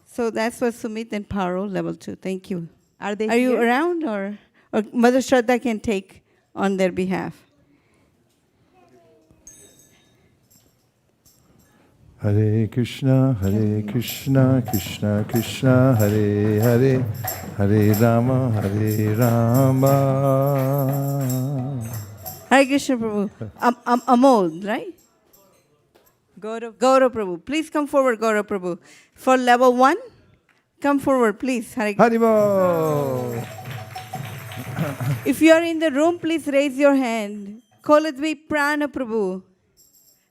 So that's for Sumit and Parul, level 2. Thank you. Are they Are you here? around, or Mother Shraddha can take on their behalf? Hare Krishna, Krishna Krishna, Hare Hare, Hare Rama, Hare Rama. Hare Krishna Prabhu. Amol, right? Gaurav. Gaurav Prabhu. Please come forward, Gaurav Prabhu. For level 1, come forward, please. Hare Krishna. Haribo! If you are in the room, please raise your hand. Koladvi Prana Prabhu.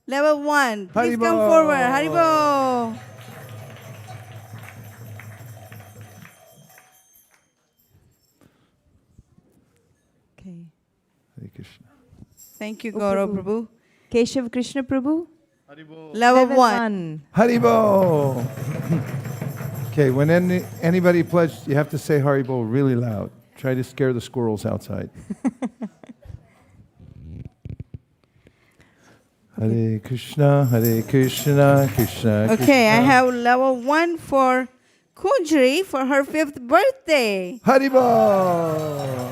Level 1. Please Haribo. come forward. Haribo. Okay. Hare Krishna. Thank you, Gaurav Prabhu. Keshav Krishna Prabhu? Level 1. Haribo! Okay, when anybody pledged, you have to say Haribo really loud. Try to scare the squirrels outside. Hare Krishna, Krishna Krishna. Okay, I have level 1 for Kunjri for her 5th birthday. Haribol!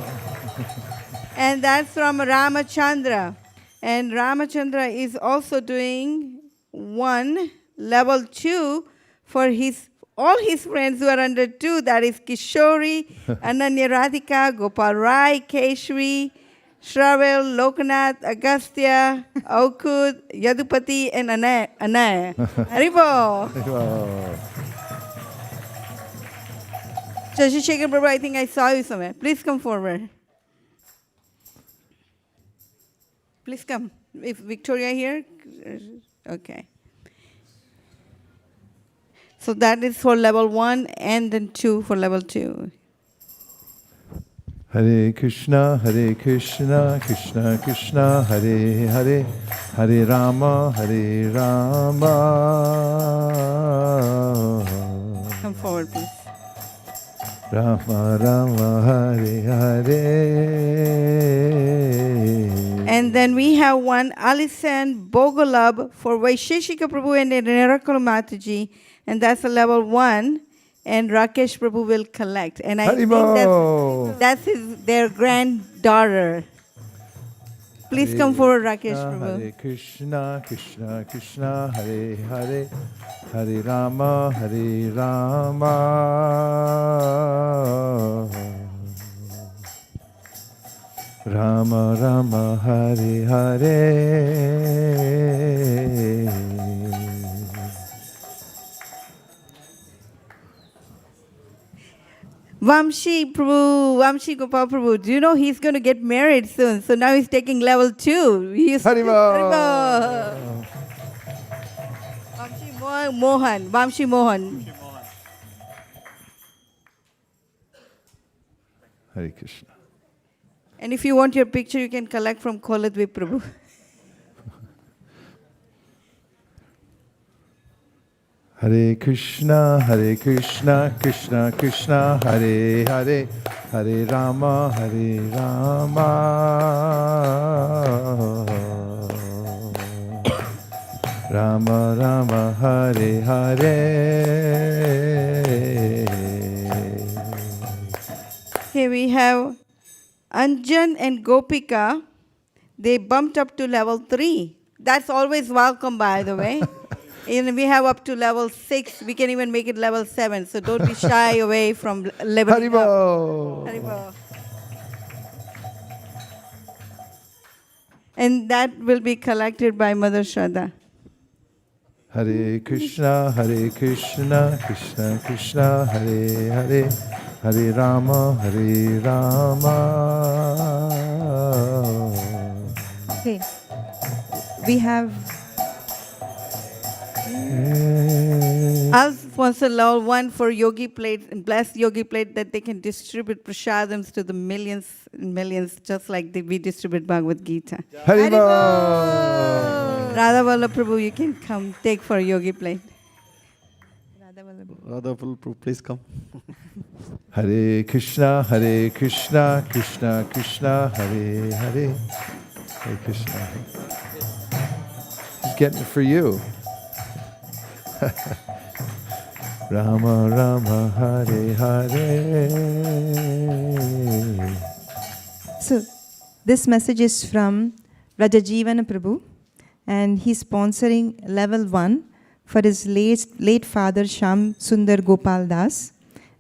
And that's from Ramachandra. And Ramachandra is also doing level 2 for all his friends who are under 2. That is Kishori, Ananya Radhika, Gopal Rai, Keshri, Shravel, Lokanath, Agastya, Aukud, Yadupati, and Anaya. Haribo! Shashishekar Prabhu, I think I saw you somewhere. Please come forward. Please come. If Victoria here, okay. So that is for level 1 and then 2 for level 2. Hare Krishna, Krishna Krishna, Hare Hare, Hare Rama, Come forward, please. Rama Rama, Hare Hare. And then we have one Alisan Bogolab for Vaisheshika Prabhu and Nirakula Mataji, and that's a level 1. And Rakesh Prabhu will collect. And I think that's their granddaughter. Please come forward, Rakesh Prabhu. Hare Krishna, Krishna Krishna, Hare Hare, Hare Rama, Rama Rama, Hare Hare. Vamshi Prabhu, Vamshi Gopal Prabhu, do you know he's going to get married soon? So now he's taking level 2. Haribol! Vamshi Mohan. Hare Krishna. And if you want your picture, you can collect from Koladvi Prabhu. Hare Krishna, Krishna Krishna, Hare Hare, Hare Rama, Rama Rama, Hare Hare. Here we have Anjan and Gopika. They bumped up to level 3. That's always welcome, by the way. And we have up to level 6. We can even make it level 7. So don't be shy away from leveling up. Haribo. And that will be collected by Mother Shraddha. Hare Krishna, Krishna Krishna, Hare Hare, Hare Rama, Okay. We have I'll sponsor level 1 for Yogi Plate and blessed Yogi Plate that they can distribute prasadams to the millions and millions, just like we distribute Bhagavad-gita. Haribol! Radha Vallabh Prabhu, you can come take for Yogi Plate. Radha Prabhu, please come. Hare Krishna, Krishna Krishna, Hare Hare, Hare Krishna. He's getting it for you. Rama Rama, Hare Hare. So, this message is from Rajajivana Prabhu, and he's sponsoring level 1 for his late father Sham Sundar Gopal Das.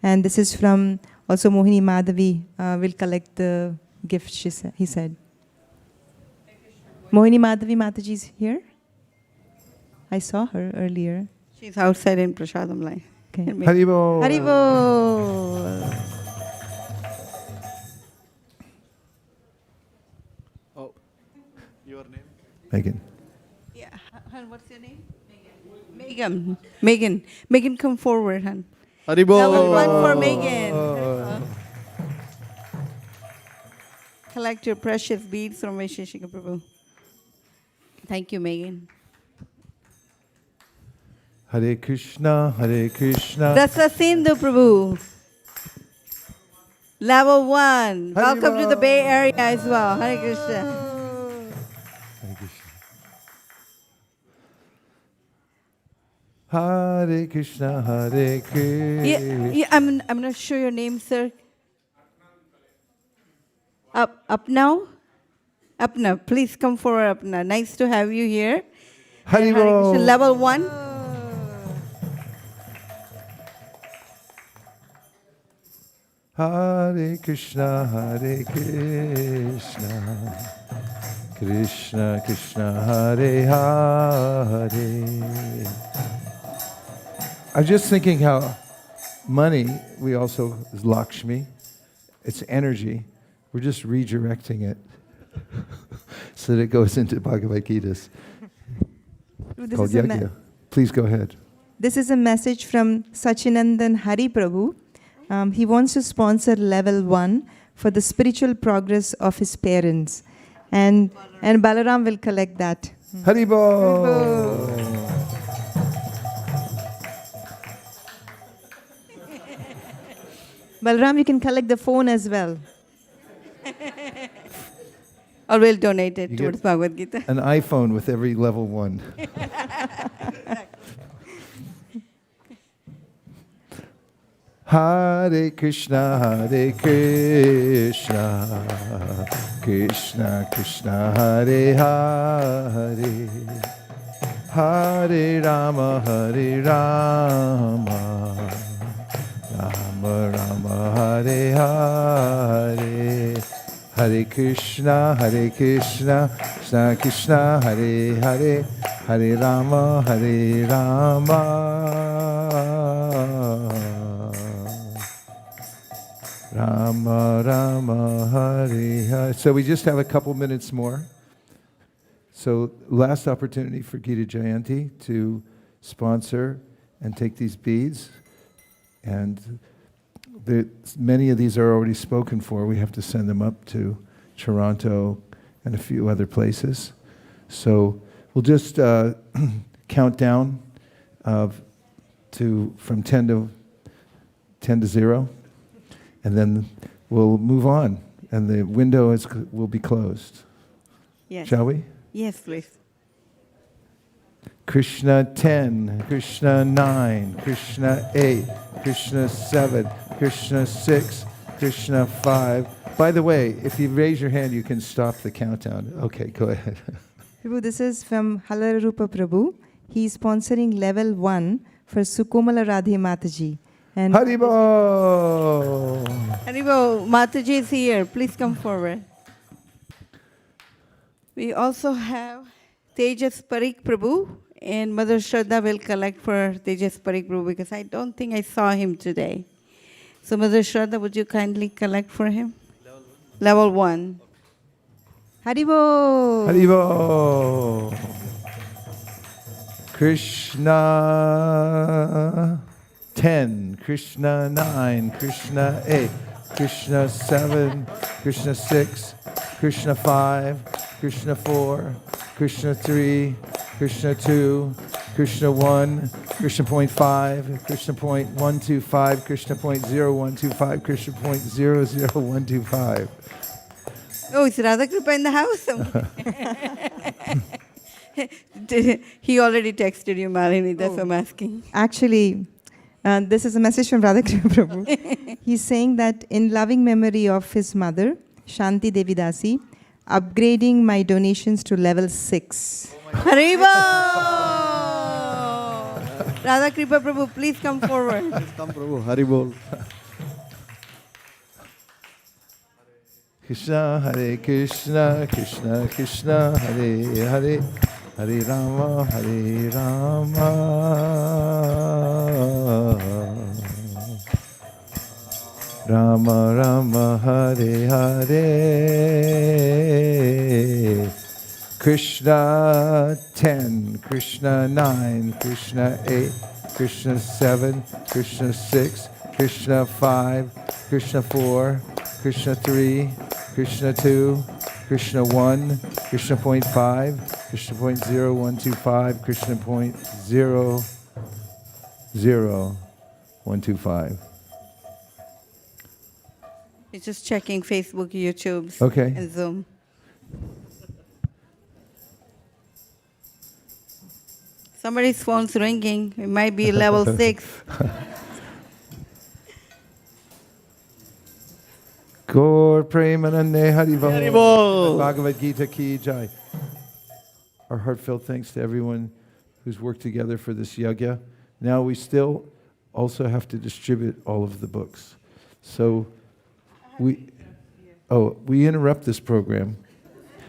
And this is from also Mohini Madhavi will collect the gift, he said. Mohini Madhavi Mataji is here. I saw her earlier. She's outside in prasadam line. Okay. Haribol! Haribol! Oh, your name? Megan. Yeah, Han, what's your name? Megan. Megan, come forward, Han. Haribol! Level 1 for Megan. Collect your precious beads from Vaisheshika Prabhu. Thank you, Megan. Hare Krishna, Krishna. Rasa Sindhu Prabhu. Level 1. Welcome to the Haribol. Bay Area as well. Hare Krishna. Hare Krishna, Hare Krishna. Yeah, I'm not sure your name, sir. Up now? Apna, please come forward, Apna. Nice to have you here. And Hare Haribol. Krishna, level 1. Hare Krishna, Hare Krishna, Krishna Krishna, Hare Hare. I'm just thinking how money, we also, is Lakshmi, it's energy. We're just redirecting it so that it goes into Bhagavad-gitas. Called Yajna. Please go ahead. This is a message from Sachinandan Hari Prabhu. He wants to sponsor level 1 for the spiritual progress of his parents. And Balaram will collect that. Haribol. Balaram, you can collect the phone as well. Or we'll donate it You towards get Bhagavad Gita. An iPhone with every level 1. Hare Krishna, Hare Krishna, Krishna Krishna, Hare Hare, Hare Rama, Hare Rama, Rama Rama, Hare Hare, Hare Krishna, Krishna Krishna, Hare Hare, Hare Rama, Hare Rama, Rama Rama, Hare Hare. So we just have a couple minutes more. So last opportunity for Gita Jayanti to sponsor and take these beads. And many of these are already spoken for. We have to send them up to Toronto and a few other places. So we'll just count down from 10 to 0, and then we'll move on, and the window will be closed. Yes. Shall we? Yes, please. Krishna 10, Krishna 9, Krishna 8, Krishna 7, Krishna 6, Krishna 5. By the way, if you raise your hand, you can stop the countdown. Okay, go ahead. Prabhu, this is from Halararupa Prabhu. He's sponsoring level 1 for Sukomala Radhe Mataji. And Haribol! Haribo, Mataji is here. Please come forward. We also have Tejas Parik Prabhu, and Mother Shraddha will collect for Tejas Parik Prabhu because I don't think I saw him today. So Mother Shraddha, would you kindly collect for him? Level 1. Haribo! Haribol! Krishna 10, Krishna 9, Krishna 8, Krishna 7, Krishna 6, Krishna 5, Krishna 4, Krishna 3, Krishna 2, Krishna 1, Krishna point 5, Krishna point 125, Krishna point 0125, Krishna point 00125. Oh, is Radha Kripa in the house? He already texted you, Malini, that's what I'm asking. Actually, this is a message from Radhakrishna Prabhu. He's saying that in loving memory of his mother, Shanti Devidasi, upgrading my donations to level 6. Haribo! Radha Kripa Prabhu, please come forward. Come, Prabhu. Haribol. Krishna, Hare Krishna, Krishna Krishna, Hare Hare, Hare Rama, Hare Rama, Rama Rama, Hare Hare. Krishna 10, Krishna 9, Krishna 8, Krishna 7, Krishna 6, Krishna 5, Krishna 4, Krishna 3, Krishna 2, Krishna 1, Krishna point 5, Krishna point 0125, Krishna point 00125. It's just checking Facebook, YouTube, Okay. and Zoom. Somebody's phone's ringing. It might be level 6. Gaur Premanande Haribol. Haribol. Bhagavad-gita Ki Jai. Our heartfelt thanks to everyone who's worked together for this yajna. Now we still also have to distribute all of the books. So we interrupt this program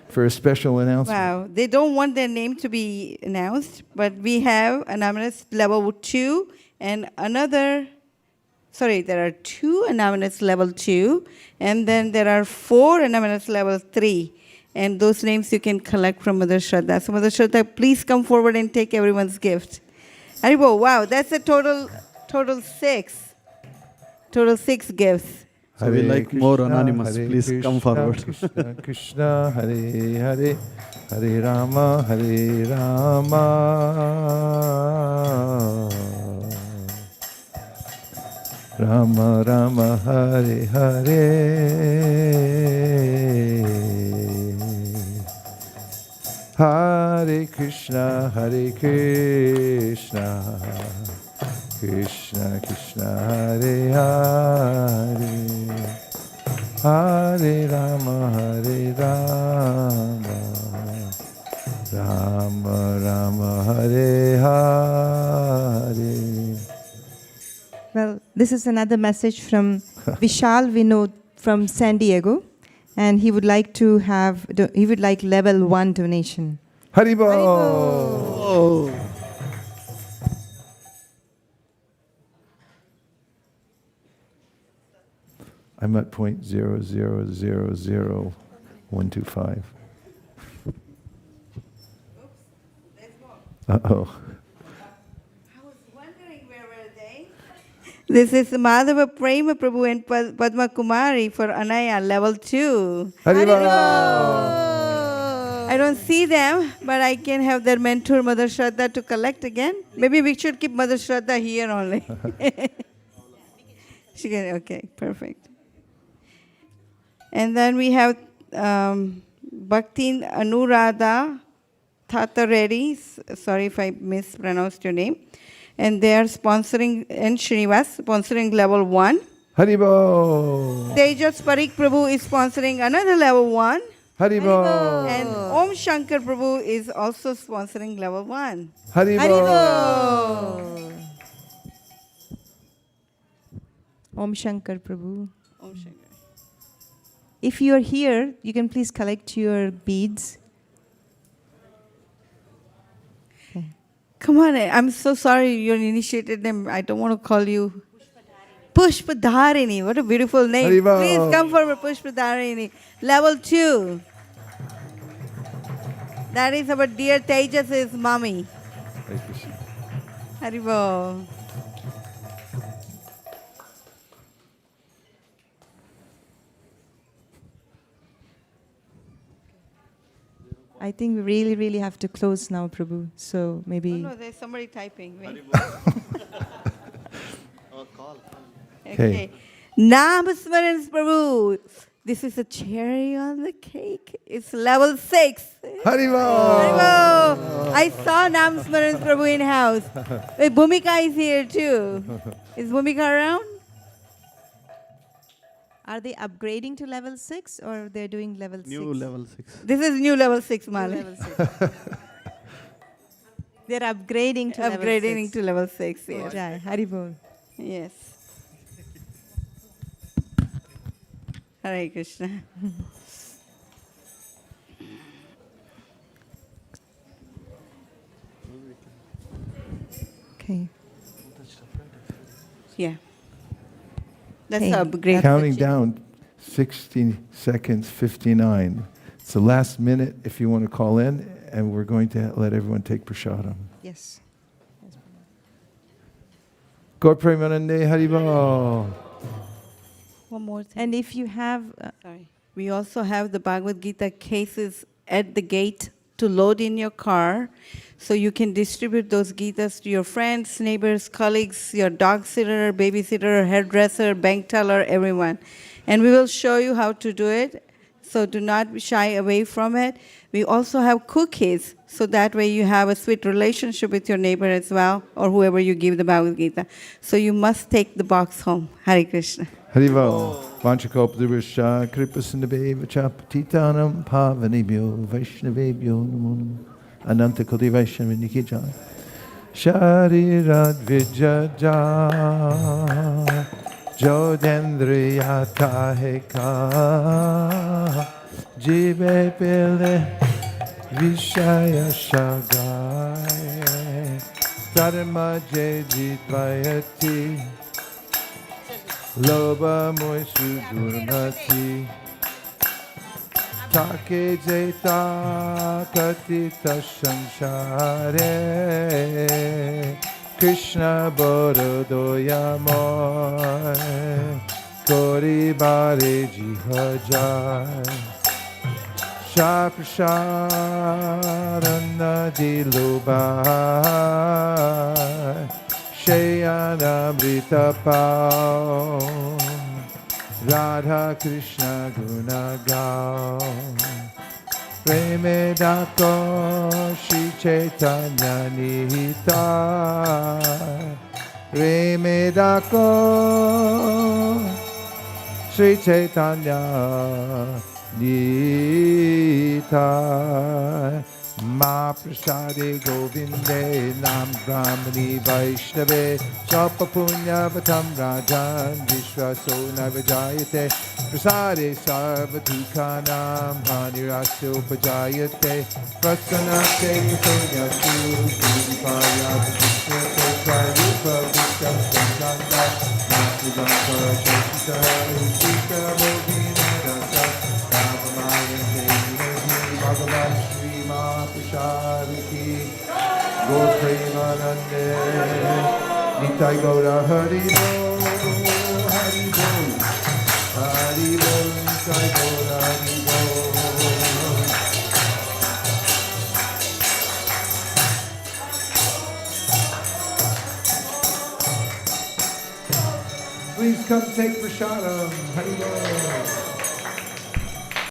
for a special announcement. Wow. They don't want their name to be announced, but we have anonymous level 2 and another. Sorry, there are 2 anonymous level 2, and then there are 4 anonymous level 3. And those names you can collect from Mother Shraddha. So Mother Shraddha, please come forward and take everyone's gift. Haribo, wow, that's a total 6. Total 6 gifts. So we like Krishna, more anonymous. Hare Please Krishna, come forward. Krishna Krishna, Hare Hare, Hare Rama, Hare Rama. Rama Rama, Hare Hare. Hare Krishna, Hare Krishna, Krishna Krishna, Hare Hare, Hare Rama, Hare Rama, Rama Rama, Hare Hare. Well, this is another message from Vishal Vinod from San Diego, and he would like level 1 donation. Haribo. Oh. I'm at 0.0000125. Uh-oh. This is Madhava Prema Prabhu and Padma Kumari for Anaya, level 2. Haribo. I don't see them, but I can have their mentor, Mother Shraddha, to collect again. Maybe we should keep Mother Shraddha here only. She can, okay, perfect. And then we have Bhakti Anuradha Thatha Reddy. Sorry if I mispronounced your name. And they are sponsoring, and Srinivas, sponsoring level 1. Haribo. Tejas Parik Prabhu is sponsoring another level 1. Haribo. And Om Shankar Prabhu is also sponsoring level 1. Haribo. Om Shankar Prabhu. Om Shankar. If you are here, you can please collect your beads. Come on, I'm so sorry you initiated them. I don't want to call you Pushpadharini. What a beautiful name. Haribo. Please come forward, Pushpadharini. Level 2. That is our dear Tejas' mommy. Hare Krishna. Haribo. I think we really, really have to close now, Prabhu. So maybe. Oh, no, there's somebody typing. Wait. Okay. Namasmarans Prabhu. This is a cherry on the cake. It's level 6. Haribo. Haribo. I saw Namasmarans Prabhu in house. Wait, Bhumika is here too. Is Bhumika around? Are they upgrading to level 6 or they're doing level 6? New level 6. This is new level 6, New Mala. level 6. They're upgrading to level 6. Upgrading to level 6, yes. Right, Haribol. Yes. Hare Krishna. Okay. Yeah. That's Okay. the upgrade. Counting down, 60 seconds, 59. It's the last minute if you want to call in, and we're going to let everyone take prasadam. Yes. Gaur Premanande Haribo. One more thing. And if you have. Sorry. We also have the Bhagavad-gita cases at the gate to load in your car, so you can distribute those Gitas to your friends, neighbors, colleagues, your dog sitter, babysitter, hairdresser, bank teller, everyone. And we will show you how to do it. So do not shy away from it. We also have cookies, so that way you have a sweet relationship with your neighbor as well, or whoever you give the Bhagavad-gita. So you must take the box home. Hare Krishna. Harival. Vanchakopdurusha kripasindabeva patitanam pavanibhyo vaishnavebhyo namo namo. Ananta Koti Vaishnavini Jai. Sharirad Vijaja Jodendriya Taheka Jive Pele Vishaya Shagai Dharma Jidvayati Loba Moisu Durmati Take Jeta Katita Sanshare Krishna Borodoya Moy Kori Bare Jihajai Shaprasharana Dilubai Shayanamrita Pao Radha Krishna Guna Gao Preme Dako Shri Chaitanya Nihita Preme Dako Shri Chaitanya Nihita Ma Prasade Govinde Nam Brahmani Vaishnave Sapa Punya Vatam Rajan Vishwaso Navajayate Prasade Sarvadhukanam Haniraso Pajayate Prasanate Punya Sudipaya Vishwa Rupa Vishwa Sanjanda Natudampa Chokita Ushika Movina Dasa Navamaya Bhagavan Prashariki Gaur Premanande Nitai Gaura Hari Bo Hari Bo Hari Bo Nitai Gaura Hari Bo. Please come take prasadam. Hari Bo.